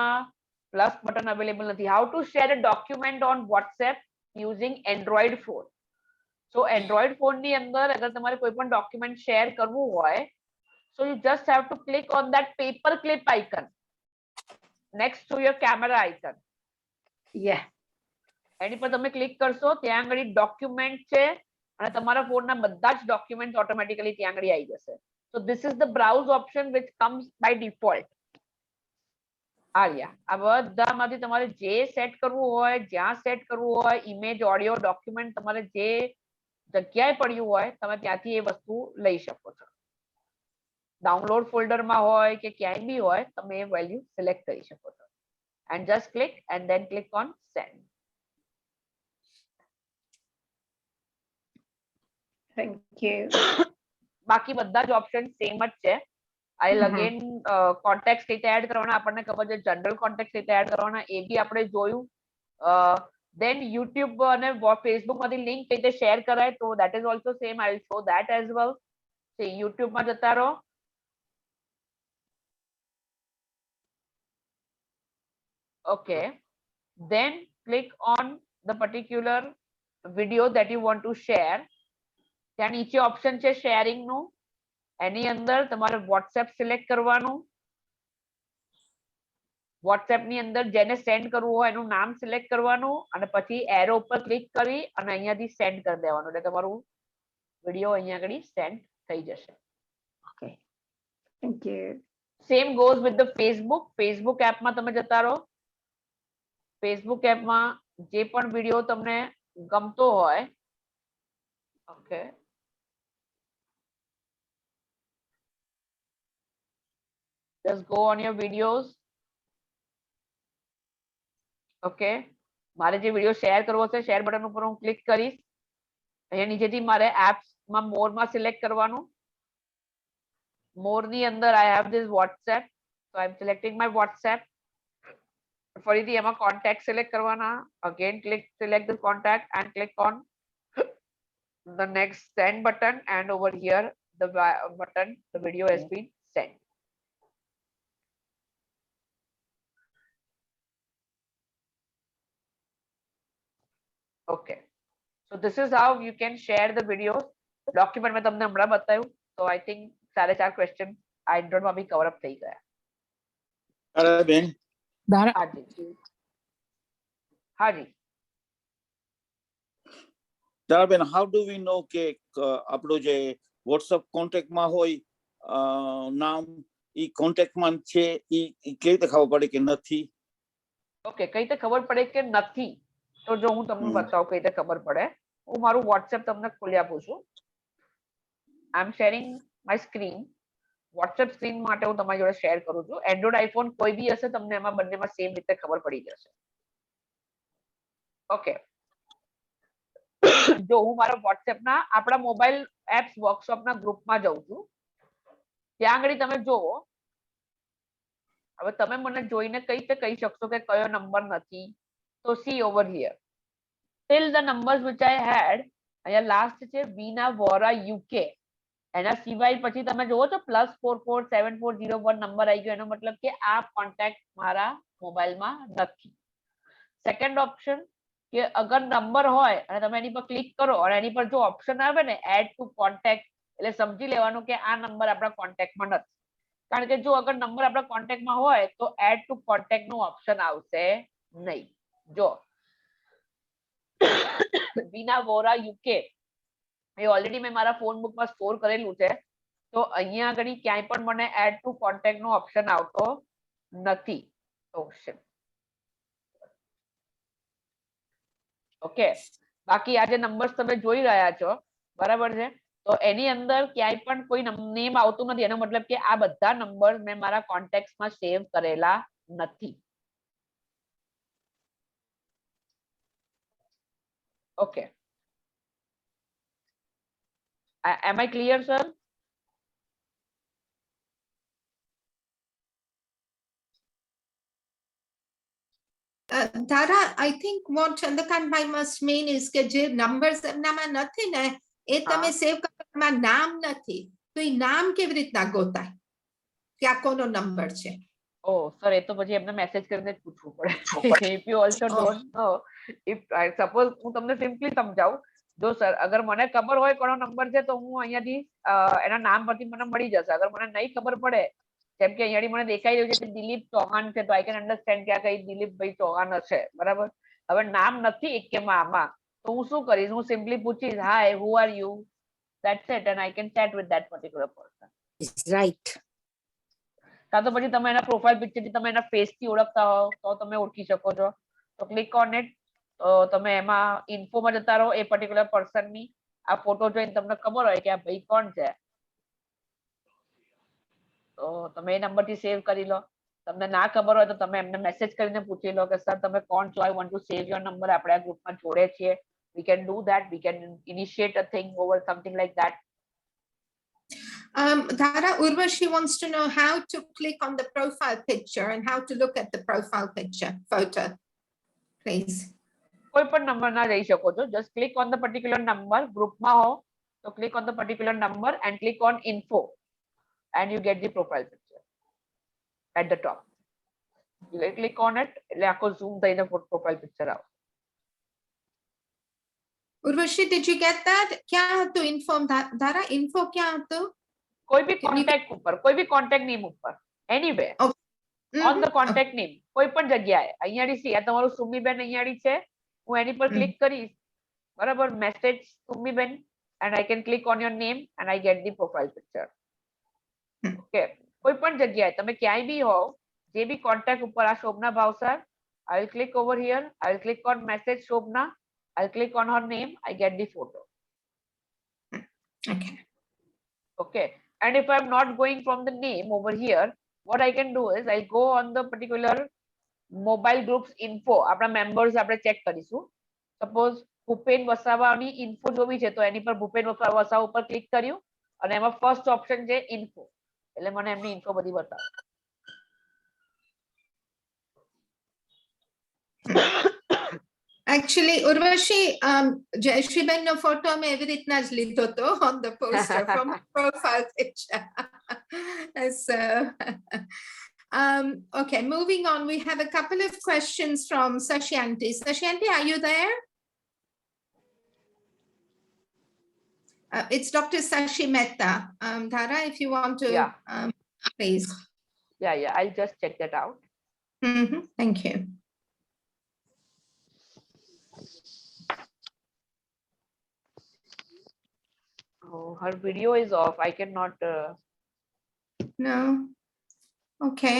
plus button available nathi. How to share a document on WhatsApp using Android phone? So Android phone ni andar agar tamare koi पण document share karvu hoy, so you just have to click on that paper clip icon. next to your camera icon. Yeah. એની પર તમે click કરશો, ત્યાં આગળ document છે અને તમારા ફોનના બધા જ ડોક્યુમેન્ટ ઓટોમેટિકલી ત્યાં આગળ આવી જશે. So this is the browse option which comes by default. આ બધામાંથી તમારે જે સેટ કરવું હોય, જ્યાં સેટ કરવું હોય, ઇમેજ, ઓડિયો, ડોક્યુમેન્ટ, તમારે જે જગ્યાએ પડ્યું હોય તમે ત્યાંથી એ વસ્તુ લઈ શકો છો. ડાઉનલોડ ફોલ્ડરમાં હોય કે ક્યાંય બી હોય તમે એ વેલ્યુ સિલેક્ટ કરી શકો છો. And just click and then click on send. Thank you. બાકી બધા જ ઓપ્શન સેમ જ છે. આઈ Mhm. અગેન કોન્ટેક્ટ રીતે એડ કરવાના, આપણને ખબર છે જનરલ કોન્ટેક્ટ રીતે એડ કરવાના, એ બી આપણે જોયું. દેન યુટ્યુબ અને ફેસબુક માંથી લિંક કઈ રીતે શેર કરાય, તો that is also same. I will show that as well. YouTube માં જતા રહો. Okay, then click on the particular video that you want to share. ત્યાં નીચે ઓપ્શન છે શેરિંગ નું, એની અંદર તમારે WhatsApp સિલેક્ટ કરવાનું. WhatsApp ની અંદર જેને સેન્ડ કરવું હોય એનું નામ સિલેક્ટ કરવાનું અને પછી એરો ઉપર ક્લિક કરી અને અહીંયાથી સેન્ડ કરી દેવાનું, એટલે તમારું વિડિયો અહીંયા આગળ સેન્ડ થઈ જશે. Okay. Thank you. Same goes with the Facebook. Facebook એપમાં તમે જતા રહો. ફેસબુક એપમાં જે પણ વિડિયો તમને ગમતો હોય, okay, just go on your videos. Okay, મારે જે વિડિયો શેર કરવો છે શેર બટન ઉપર હું ક્લિક કરીશ. અહીંયા નીચેથી મારે એપ્સમાં મોરમાં સિલેક્ટ કરવાનું. મોરની અંદર I have this WhatsApp, so I am selecting my WhatsApp. ફરીથી એમાં કોન્ટેક્ટ સિલેક્ટ કરવાના. Again click select the contact and click on the next send button, and over here the button, the video has been sent. Okay, so this is how you can share the videos. Document में તમને હમણાં બતાવ્યું, so I think 4.5 question Android માં બી cover up થઈ ગયા. બેન હાજી હાજી. બેન, how do we know કે આપણો જે WhatsApp કોન્ટેક્ટમાં હોય નામ ઈ કોન્ટેક્ટમાં છે, ઈ કેવી રીતે ખબર પડે કે નથી? ઓકે, કઈ રીતે ખબર પડે કે નથી? તો જો હું તમને બતાવું કઈ રીતે ખબર પડે. હું મારું WhatsApp તમને ખોલી આપું છું. I am sharing my screen. WhatsApp screen માટે હું તમારી જોડે શેર કરું છું. એન્ડ્રોઇડ આઈફોન કોઈ બી હશે તમને એમાં બંનેમાં સેમ રીતે ખબર પડી જશે. ઓકે, જો હું મારા WhatsApp ના આપણા મોબાઈલ એપ્સ વર્કશોપના ગ્રુપમાં જાઉં છું, ત્યાં આગળ તમે જોવો. હવે તમે મને જોઈને કઈ રીતે કહી શકશો કે કયો નંબર નથી? તો see over here, till the numbers which I had, અહીંયા લાસ્ટ છે વીના વોરા UK. એના સિવાય પછી તમે જોવો છો +447401 નંબર આવી ગયો, એનો મતલબ કે આ કોન્ટેક્ટ મારા મોબાઈલમાં નથી. સેકન્ડ ઓપ્શન કે અગર નંબર હોય અને તમે એની પર ક્લિક કરો અને એની પર જો ઓપ્શન આવે ને એડ ટુ કોન્ટેક્ટ, એટલે સમજી લેવાનું કે આ નંબર આપણા કોન્ટેક્ટમાં નથી. કારણ કે જો અગર નંબર આપણા કોન્ટેક્ટમાં હોય તો એડ ટુ કોન્ટેક્ટ નું ઓપ્શન આવશે નહીં. જો વીના વોરા UK એ ઓલરેડી મેં મારા ફોન બુકમાં સ્ટોર કરેલું છે, તો અહીંયા આગળ ક્યાંય પણ મને એડ ટુ કોન્ટેક્ટ નો ઓપ્શન આવતો નથી. ઓપ્શન ઓકે, બાકી આ જે નંબર્સ તમે જોઈ રહ્યા છો બરાબર છે, તો એની અંદર ક્યાંય પણ કોઈ નેમ આવતું નથી. એનો મતલબ કે આ બધા નંબર મેં મારા કોન્ટેક્ટ્સમાં સેવ કરેલા નથી. Okay, am I clear, sir? Tara, I think what Chandrakant bhai must mean is કે જે નંબર્સ એમનામાં નથી ને એ તમે સેવ કરવામાં નામ નથી, તો એ નામ કેવી રીતના ગોતાય કે આ કોનો નંબર છે? ઓ સર, એ તો પછી એમને મેસેજ કરીને જ પૂછવું પડે. If you also don't know, if I suppose હું તમને સિમ્પલી સમજાવું, જો સર અગર મને ખબર હોય કોનો નંબર છે તો હું અહીંયાથી એના નામ પરથી મને મળી જશે. અગર મને નહીં ખબર પડે જેમ કે અહીંયા મને દેખાઈ રહ્યું છે કે દિલીપ ચૌહાણ છે, તો આઈ કેન અન્ડરસ્ટેન્ડ કે આ કઈ દિલીપભાઈ ચૌહાણ હશે, બરાબર. હવે નામ નથી એકેમાં આમાં, તો હું શું કરીશ, હું સિમ્પલી પૂછીશ hi who are you, that's it, and I can chat with that particular person. Right. કાં તો પછી તમે એના પ્રોફાઇલ પિક્ચરથી તમે એના ફેસથી ઓળખતા હો તો તમે ઓળખી શકો છો, તો ક્લિક ઓન ઇટ. તો તમે એમાં ઇન્ફોમાં જતા રહો એ પર્ટિક્યુલર પર્સનની. આ ફોટો જોઈને તમને ખબર હોય કે આ ભાઈ કોણ છે, તો તમે એ નંબરથી સેવ કરી લો. તમને ના ખબર હોય તો તમે એમને મેસેજ કરીને પૂછી લો કે સર તમે કોણ છો, I want to save your number, આપણે આ ગ્રુપમાં જોડે છીએ. We can do that. We can initiate a thing over something like that. Dara, Urvashi wants to know how to click on the profile picture and how to look at the profile picture photo, please. કોઈ પણ number ના જઈ શકો છો. Just click on the particular number. ગ્રુપમાં હો તો click on the particular number and click on info and you get the profile picture at the top. You click on it એટલે આખો zoom થઈને profile picture આવે. Urvashi, did you get that? क्या હતો info Dara? Info क्या હતો? કોઈ બી contact ઉપર, કોઈ બી contact name ઉપર, anywhere. On the contact name, કોઈ પણ જગ્યાએ. અહીંયાડી સી આ તમારું સુમીબેન અહીંયાડી છે, હું એની પર ક્લિક કરીશ, બરાબર, message સુમીબેન, and I can click on your name and I get the profile picture. Okay, કોઈ પણ જગ્યાએ તમે ક્યાંય બી હો, જે બી contact ઉપર આ Shobhana Bhavsar, I will click over here, I will click on message Shobna, I'll click on her name, I get the photo. Okay. Okay, and if I'm not going from the name over here, what I can do is I'll go on the particular mobile groups info. આપણા members આપણે check કરીશું. Suppose Bhupen વસાવાની info જોવી છે, તો એની પર ભૂપેન વસાવા ઉપર click કર્યું અને એમાં first option છે info, એટલે મને એમની info બધી બતાવે. Actually, Urvashi, Jayashree no photo में एवी રીતના જ લીધો તો on the poster from profile picture. So, okay, moving on, we have a couple of questions from Sashyanti. Sashyanti, are you there? It's Dr. Sashi Mehta. Dara, if you want to, please. Yeah, I'll just check that out. Thank you. Oh, her video is off. I cannot. No. Okay.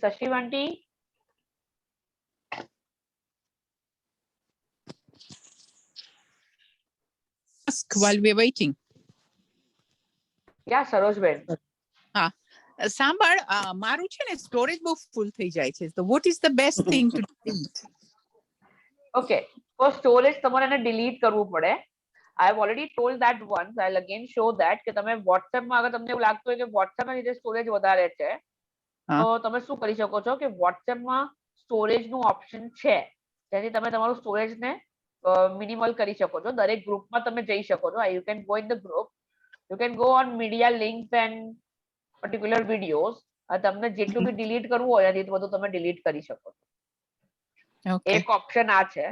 Sashivanti. Ask while we're waiting. Yeah, Sarojben. સાંભળ, મારું છે ને storage બહુ ફૂલ થઈ જાય છે, તો what is the best thing to delete? Okay, for storage તમારે એને delete કરવું પડે. I have already told that once. I'll again show that કે તમે WhatsApp માં અગર તમને એવું લાગતું હોય કે WhatsApp ના લીધે સ્ટોરેજ વધારે છે, તો તમે શું કરી શકો છો કે WhatsApp માં સ્ટોરેજ નું ઓપ્શન છે, જેથી તમે તમારું સ્ટોરેજ ને મિનિમલ કરી શકો છો. દરેક ગ્રુપમાં તમે જઈ શકો છો. You can go in the group, you can go on media links and particular videos. તમને જેટલું બી ડિલીટ કરવું હોય એનાથી બધું તમે ડિલીટ કરી શકો છો. એક ઓપ્શન આ છે.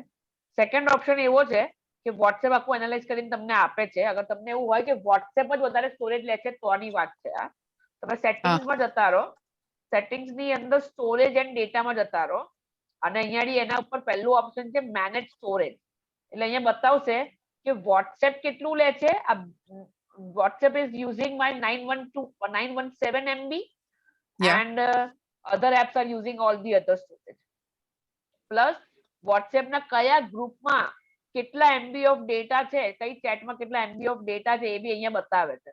સેકન્ડ ઓપ્શન એવો છે કે WhatsApp આખું એનાલાઇઝ કરીને તમને આપે છે. અગર તમને એવું હોય કે WhatsApp જ વધારે સ્ટોરેજ લે છે તો આની વાત છે. તમે સેટિંગ્સમાં જતા રહો, સેટિંગ્સ ની અંદર સ્ટોરેજ એન્ડ ડેટામાં જતા રહો, અને અહીંયાથી એના ઉપર પહેલું ઓપ્શન છે મેનેજ સ્ટોરેજ. એટલે અહીંયા બતાવશે કે WhatsApp કેટલું લે છે. WhatsApp is using my 917 MB, and other apps are using all the other storage. Plus WhatsApp ના કયા ગ્રુપમાં કેટલા MB of data છે, કઈ ચેટમાં કેટલા MB of data છે, એ બી અહીંયા બતાવે છે.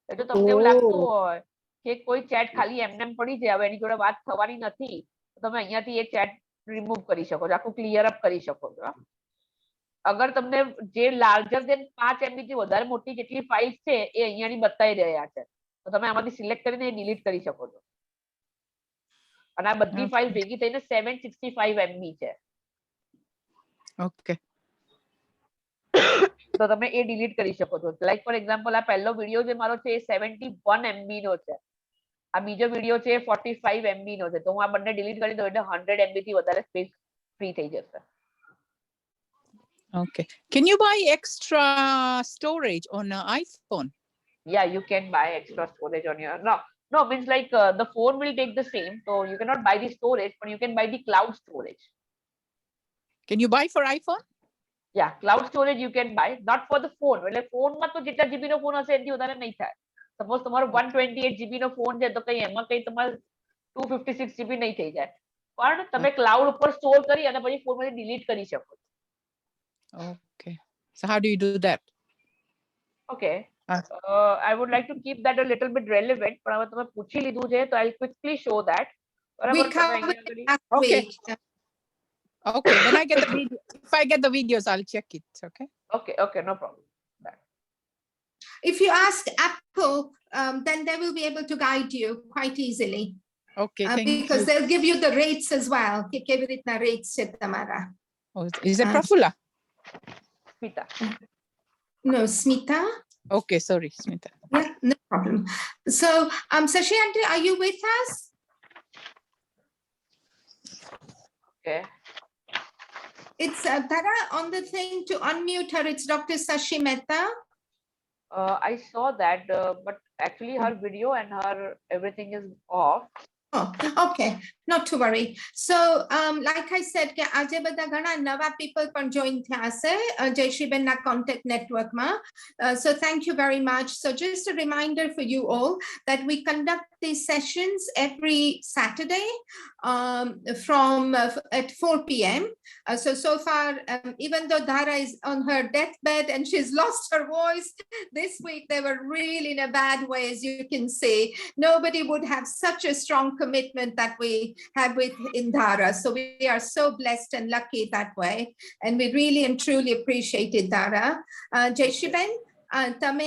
એટલે તમને એવું લાગતું હોય કે કોઈ ચેટ ખાલી એમને પડી છે, હવે એની જોડે વાત થવાની નથી, તો તમે અહીંયાથી એ ચેટ રિમૂવ કરી શકો છો, આખું ક્લિયર અપ કરી શકો છો. અગર તમને જે લાર્જર દેન 5 MB થી વધારે મોટી જેટલી ફાઇલ્સ છે એ અહીંયાની બતાવી રહ્યા છે, તો તમે આમાંથી સિલેક્ટ કરીને ડિલીટ કરી શકો છો. અને આ બધી ફાઇલ ભેગી થઈને 765 MB છે. ઓકે, તો તમે એ ડિલીટ કરી શકો છો. લાઈક ફોર એક્ઝામ્પલ આ પહેલો વિડિયો જે મારો છે એ 71 MB નો છે, આ બીજો વિડિયો છે 45 MB નો છે, તો હું આ બંને ડિલીટ કરી દઉં એટલે 100 MB થી વધારે સ્પેસ ફ્રી થઈ જશે. Okay. Can you buy extra storage on an iPhone? Yeah, you can buy extra storage on your no means like the phone will take the same, so you cannot buy the storage, but you can buy the cloud storage. Can you buy for iPhone? Yeah, cloud storage you can buy, not for the phone. એટલે ફોનમાં તો જેટલા GB નો phone હશે એનાથી વધારે નહીં થાય. Suppose તમારો 128 જીબી નો ફોન છે તો કઈ એમાં કઈ તમારે 256 જીબી નહીં થઈ જાય. પણ તમે ક્લાઉડ ઉપર સ્ટોર કરી અને પછી ફોનમાંથી ડિલીટ કરી શકો. Okay. So how do you do that? Okay. Ah. I would like to keep that a little bit relevant, પણ હવે તમે પૂછી લીધું છે તો I'll quickly show that. We બરાબર, તમે covered અહીંયા it આગળ last Okay. week. Okay, when I get the video, if I get the videos, I'll check it. Okay. Okay, no problem. If you ask Apple, then they will be able to guide you quite easily. Okay, thank Because you. they'll give you the rates as well. કે કેવી રીતના rates છે તમારા. Oh, is it Ah. Prafula? Smita. No, Smita? Okay, sorry, Smita. Yeah, no problem. So, Sashi Aunty, are you with us? Okay. It's Tara on the thing to unmute her. It's Dr. Sashi Mehta. I saw that, but actually her video and her everything is off. Oh, okay, not to worry. So, like I said, કે આજે બધા ઘણા નવા people પણ join થયા હશે જયશ્રીબેનના contact network માં. So thank you very much. So just a reminder for you all that we conduct these sessions every Saturday from at 4 p.m. So far, even though Dhara is on her deathbed and she's lost her voice, this week they were really in a bad way, as you can see. Nobody would have such a strong commitment that we have with Dhara. So we are so blessed and lucky that way. And we really and truly appreciated Dhara. Jayshriben, તમે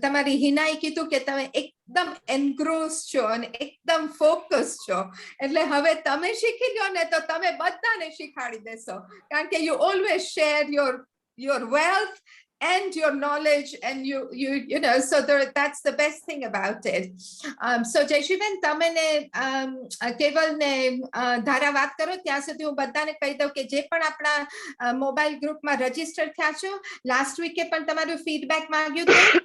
તમારી હિનાએ કીધું કે તમે એકદમ એન્ગ્રોસ છો અને એકદમ focus છો એટલે હવે તમે શીખી લ્યો ને તો તમે બધાને શીખાડી દેશો કારણ કે you always share your wealth and your knowledge, and you know, so that's the best thing about it. So જયશ્રીબેન તમે ને કેવલ ને ધારા વાત કરો ત્યાં સુધી હું બધાને કહી દઉં કે જે પણ આપણા મોબાઈલ ગ્રુપમાં રજીસ્ટર થયા છો લાસ્ટ વીકે પણ તમારું ફીડબેક માંગ્યું હતું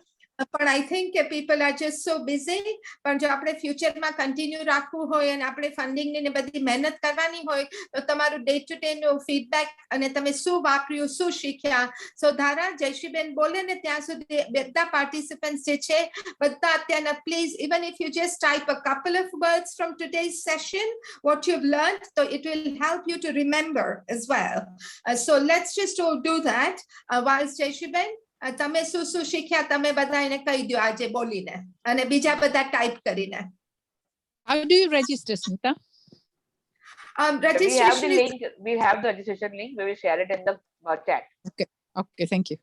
પણ I think people are just so busy. પણ જો આપણે ફ્યુચરમાં કન્ટિન્યુ રાખવું હોય અને આપણે ફંડિંગની ને બધી મહેનત કરવાની હોય તો તમારું ડે ટુ ડે નું ફીડબેક અને તમે શું વાપર્યું શું શીખ્યા. સો ધારા જયશ્રીબેન બોલે ને ત્યાં સુધી બધા પાર્ટિસિપન્ટ્સ જે છે બધા અત્યારના please even if you just type a couple of words from today's session what you've learned, so it will help you to remember as well. So let's just all do that whilst Jayshriben તમે શું શું શીખ્યા તમે બધા એને કહી દો આજે બોલીને અને બીજા બધા ટાઈપ કરીને. How do you register, Smita? Registration We have the registration link. We will share it in the chat. Okay, thank you.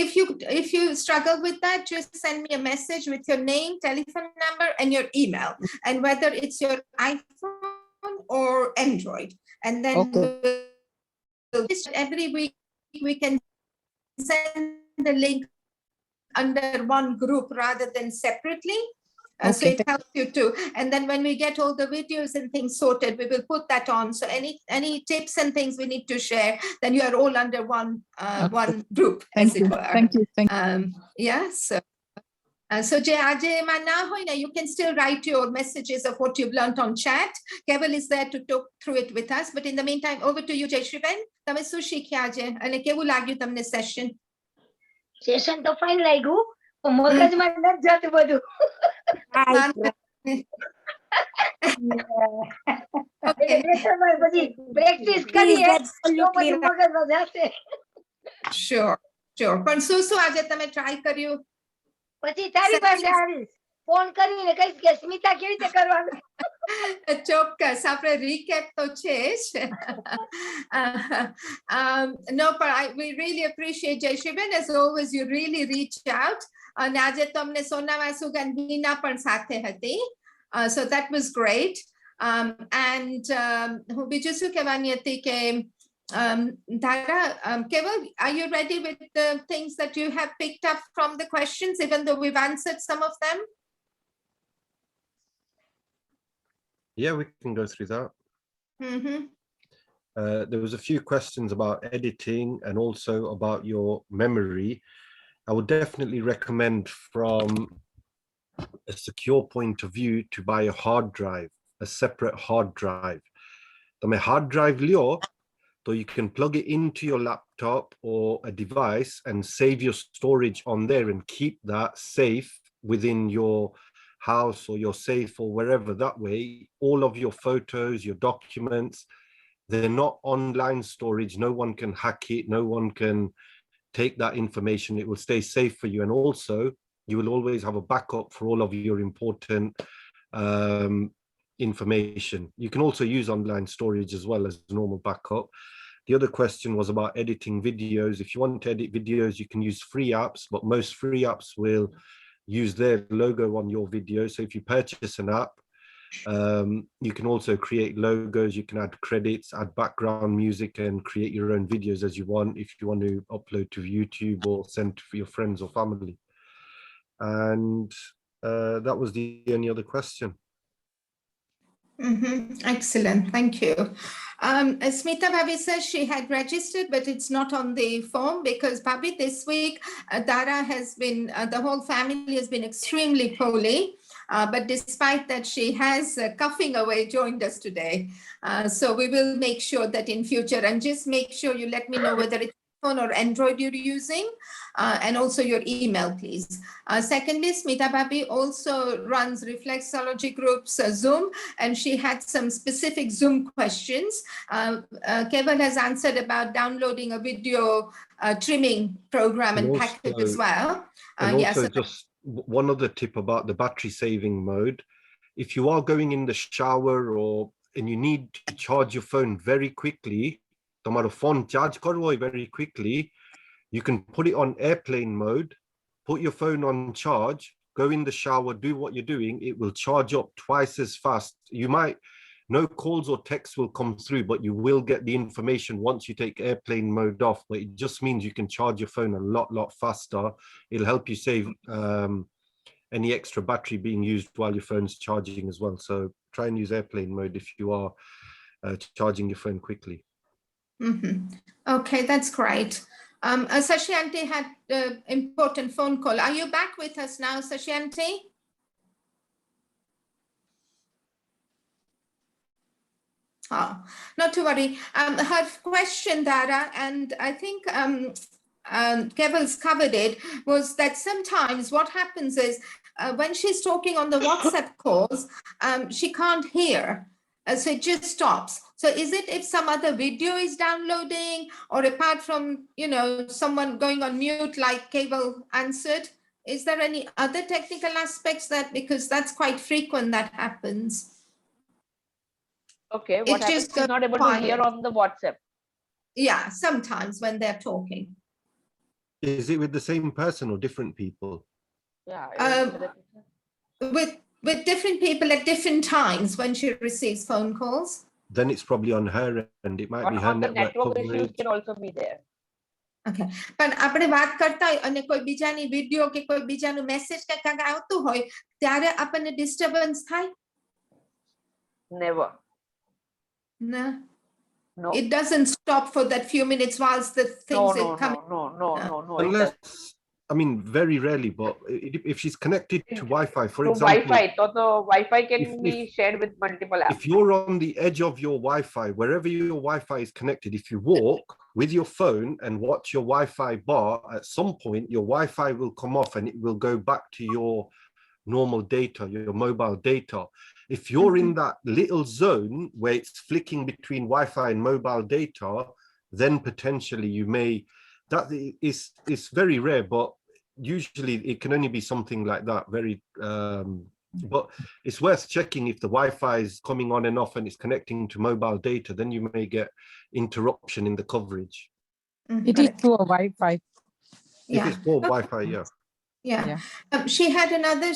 If you struggle with that, just send me a message with your name, telephone number, and your email, and whether it's your iPhone or Android. And then every week we can send the link under one group rather than separately. So it helps you too. And then when we get all the videos and things sorted, we will put that on. So any tips and things we need to share, then you are all under one group, as it were. Thank you. Yes. So જે આજે એમાં ના હોય ને, you can still write your messages of what you've learned on chat. Keval is there to talk through it with us. But in the meantime, over to you, Jayshriben. તમે શું શીખ્યા આજે અને કેવું લાગ્યું તમને સેશન? સેશન તો fine લાગ્યું, મગજમાં નથી જતું બધું. બધી પ્રેક્ટિસ કરીએ તો પછી મગજમાં જશે. Sure. પણ શું શું આજે તમે ટ્રાય કર્યું? પછી તારી પાસે આવીશ, ફોન કરીને કહીશ કે સ્મિતા કેવી રીતે કરવાનું. ચોક્કસ, આપણે રીકેપ તો છે જ. No, but we really appreciate Jayshriben. As always, you really reach out. અને આજે તો અમને સોનાવા સુગંધીના પણ સાથે હતી. So that was great. And હું બીજું શું કહેવાની હતી કે Dhara, Keval, are you ready with the things that you have picked up from the questions, even though we've answered some of them? Yeah, we can go through that. There was a few questions about editing and also about your memory. I would definitely recommend from a secure point of view to buy a hard drive, a separate hard drive. તમે hard drive લ્યો so you can plug it into your laptop or a device and save your storage on there and keep that safe within your house or your safe or wherever. That way, all of your photos, your documents, they're not online storage. No one can hack it. No one can take that information. It will stay safe for you. And also, you will always have a backup for all of your important information. You can also use online storage as well as normal backup. The other question was about editing videos. If you want to edit videos, you can use free apps, but most free apps will use their logo on your video. So if you purchase an app, you can also create logos, you can add credits, add background music, and create your own videos as you want if you want to upload to YouTube or send to your friends or family. And that was the only other question. Excellent, thank you. Smita Bhabi says she had registered, but it's not on the form because Bhabi, this week, Dara has been, the whole family has been extremely poorly. But despite that, she has coughing away joined us today. So we will make sure that in future, and just make sure you let me know whether it's phone or Android you're using, and also your email, please. Secondly, Smita Bhabi also runs Reflexology Group's Zoom, and she had some specific Zoom questions. Kevin has answered about downloading a video trimming program and package as well. And also just one other tip about the battery saving mode. If you are going in the shower and you need to charge your phone very quickly, તમારો phone charge કરવો હોય very quickly, you can put it on airplane mode, put your phone on charge, go in the shower, do what you're doing, it will charge up twice as fast. You might, no calls or texts will come through, but you will get the information once you take airplane mode off. But it just means you can charge your phone a lot faster. It'll help you save any extra battery being used while your phone's charging as well. So try and use airplane mode if you are charging your phone quickly. Okay, that's great. Sashyanti had an important phone call. Are you back with us now, Sashyanti? Oh, not to worry. Her question, Dara, and I think Keval's covered it, was that sometimes what happens is when she's talking on the WhatsApp calls, she can't hear. So it just stops. So is it if some other video is downloading, or apart from, you know, someone going on mute like Keval answered, is there any other technical aspects that, because that's quite frequent that happens? Okay, what happens? She's not able to hear on the WhatsApp. Yeah, sometimes when they're talking. Is it with the same person or different people? Yeah. With different people at different times when she receives phone calls. Then it's probably on her end. It might be her network issues can also be there. Okay, પણ આપણે વાત કરતા હોય અને કોઈ બીજાની video કે કોઈ બીજાનું મેસેજ કે કાંક આવતું હોય ત્યારે આપણને ડિસ્ટર્બન્સ થાય? Never. No. No. It doesn't stop for that few minutes whilst the things are coming. No. Unless, I mean, very rarely, but if she's connected to Wi-Fi, for example. Wi-Fi, so the Wi-Fi can be shared with multiple apps. If you're on the edge of your Wi-Fi, wherever your Wi-Fi is connected, if you walk with your phone and watch your Wi-Fi bar, at some point your Wi-Fi will come off and it will go back to your normal data, your mobile data. If you're in that little zone where it's flicking between Wi-Fi and mobile data, then potentially you may, that is very rare, but usually it can only be something like that, very but it's worth checking if the Wi-Fi is coming on and off and it's connecting to mobile data, then you may get interruption in the coverage. It is poor Wi-Fi. If it's poor Wi-Fi, yeah. Yeah. She had another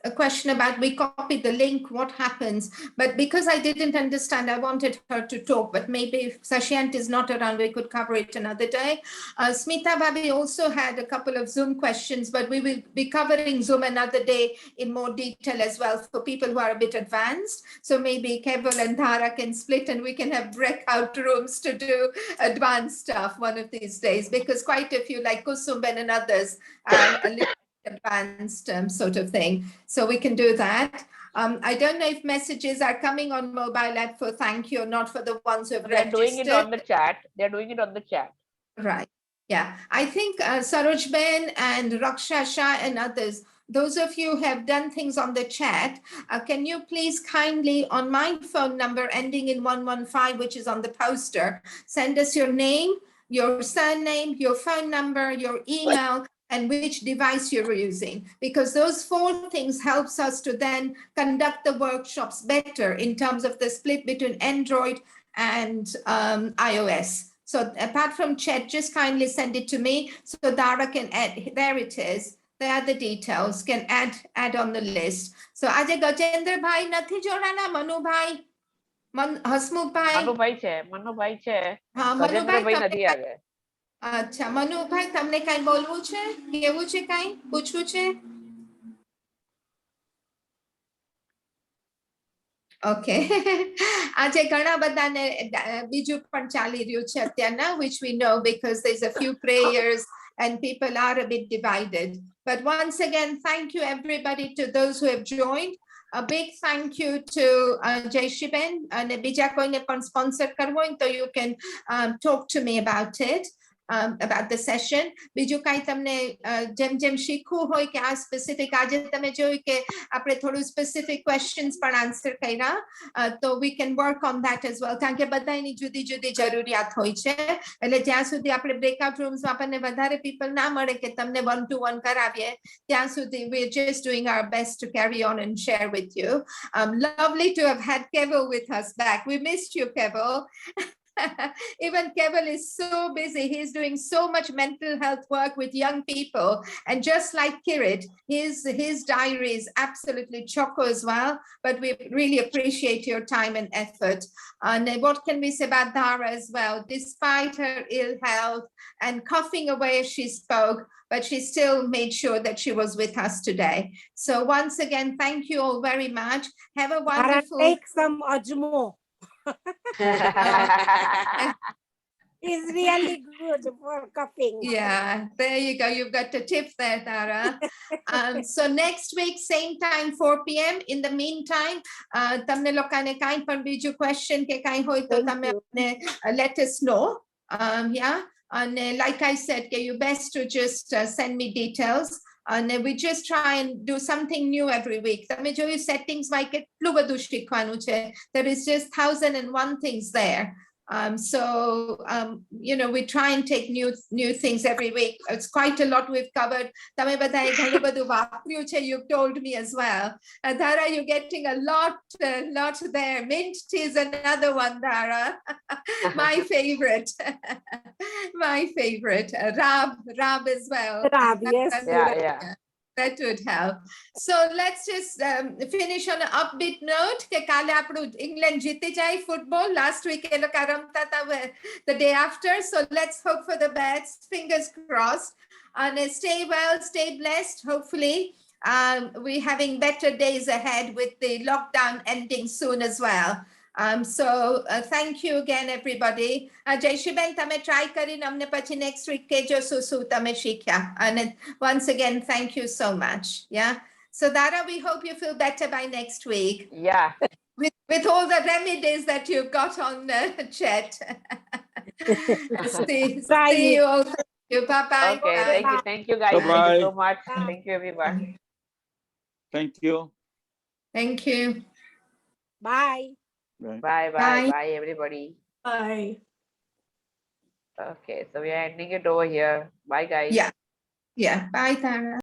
a question about we copied the link, what happens? But because I didn't understand, I wanted her to talk, but maybe if Sashant is not around, we could cover it another day. Smita Babi also had a couple of Zoom questions, but we will be covering Zoom another day in more detail as well for people who are a bit advanced. So maybe Keval and Dhara can split and we can have breakout rooms to do advanced stuff one of these days, because quite a few like Kusumben and others are a little advanced sort of thing. So we can do that. I don't know if messages are coming on mobile app for thank you or not for the ones who have They're doing registered. it on the chat. They're doing it on the chat. Right. Yeah. I think Saroj Ben and Raksha Shah and others, those of you who have done things on the chat, can you please kindly on my phone number ending in 115, which is on the poster, send us your name, your surname, your phone number, your email, and which device you're using, because those 4 things helps us to then conduct the workshops better in terms of the split between Android and iOS. So apart from chat, just kindly send it to me so Dara can add. There it is. There are the details. Can add on the list. So આજે ગજેન્દ્ર ભાઈ નથી જોડાના, મનુભાઈ, હસમુખભાઈ. મનુભાઈ છે. હા, ગજેન્દ્રભાઈ નથી મનુભાઈ. આવ્યા. અચ્છા, મનુભાઈ તમને કઈ બોલવું છે, કેવું છે, કઈ પૂછવું છે? ઓકે. આજે ઘણા બધાને બીજું પણ ચાલી રહ્યું છે અત્યારના, which we know because there's a few prayers and people are a bit divided. But once again, thank you everybody to those who have joined. A big thank you to Jai Shiben and બીજા કોઈને પણ sponsor કરવો હોય તો you can talk to me about it. About the session. બીજું કાંઈ તમને જેમ શીખવું હોય કે આ સ્પેસિફિક, આજે તમે જોયું કે આપણે થોડું સ્પેસિફિક ક્વેશ્ચન્સ પણ આન્સર કર્યા, તો we can work on that as well, કારણ કે બધાની જુદી જુદી જરૂરિયાત હોય છે. એટલે જ્યાં સુધી આપણે બ્રેકઆઉટ રૂમ્સમાં આપણને વધારે પીપલ ના મળે કે તમને 1-to-1 કરાવીએ, ત્યાં સુધી we're just doing our best to carry on and share with you. Lovely to have had Keval with us back. We missed you, Keval. Even Keval is so busy. He's doing so much mental health work with young people. And just like Kirit, his diary is absolutely choco as well. But we really appreciate your time and effort. And what can we say about Dara as well? Despite her ill health and coughing away as she spoke, but she still made sure that she was with us today. So once again, thank you all very much. Have a wonderful... Take some Ajmo. It's really good for coughing. Yeah, there you go. You've got a tip there, Tara. So next week, same time, 4 p.m. In the meantime, tamne lokane kain pan biju question ke kain hoy to tamne let us know. Yeah, and like I said, you best to just send me details. And we just try and do something new every week. તમે જોયું settings માં કેટલું બધું શીખવાનું છે. There is just 1001 things there. So you know, we try and take new things every week. It's quite a lot we've covered. તમે બધાએ ઘણું બધું વાપર્યું છે. You've told me as well. Dhara, you're getting a lot there. Mint tea is another one, Dhara. My favorite. My favorite. Rab as well. Rab, yes. Yeah. That would help. So let's just finish on an upbeat note. કે કાલે આપણું England જીતી જાય football. Last week એ લોકો રમતા હતા the day after. So let's hope for the best. Fingers crossed. And stay well, stay blessed. Hopefully, we're having better days ahead with the lockdown ending soon as well. So thank you again, everybody. Jai Shiben, tame try કરીને અમને પછી next week કેજો શું તમે શીખ્યા. And once again, thank you so much. Yeah. So Dara, we hope you feel better by next week. Yeah. With all the remedies that you've got on chat. See you all. Thank you. Bye-bye. Okay, Bye. thank you guys. Bye-bye. Thank you so much. Thank you, everyone. Thank you. Thank you. Bye. Bye, everybody. Bye. Okay, so we are ending it over here. Bye, guys. Yeah. Bye, Tara.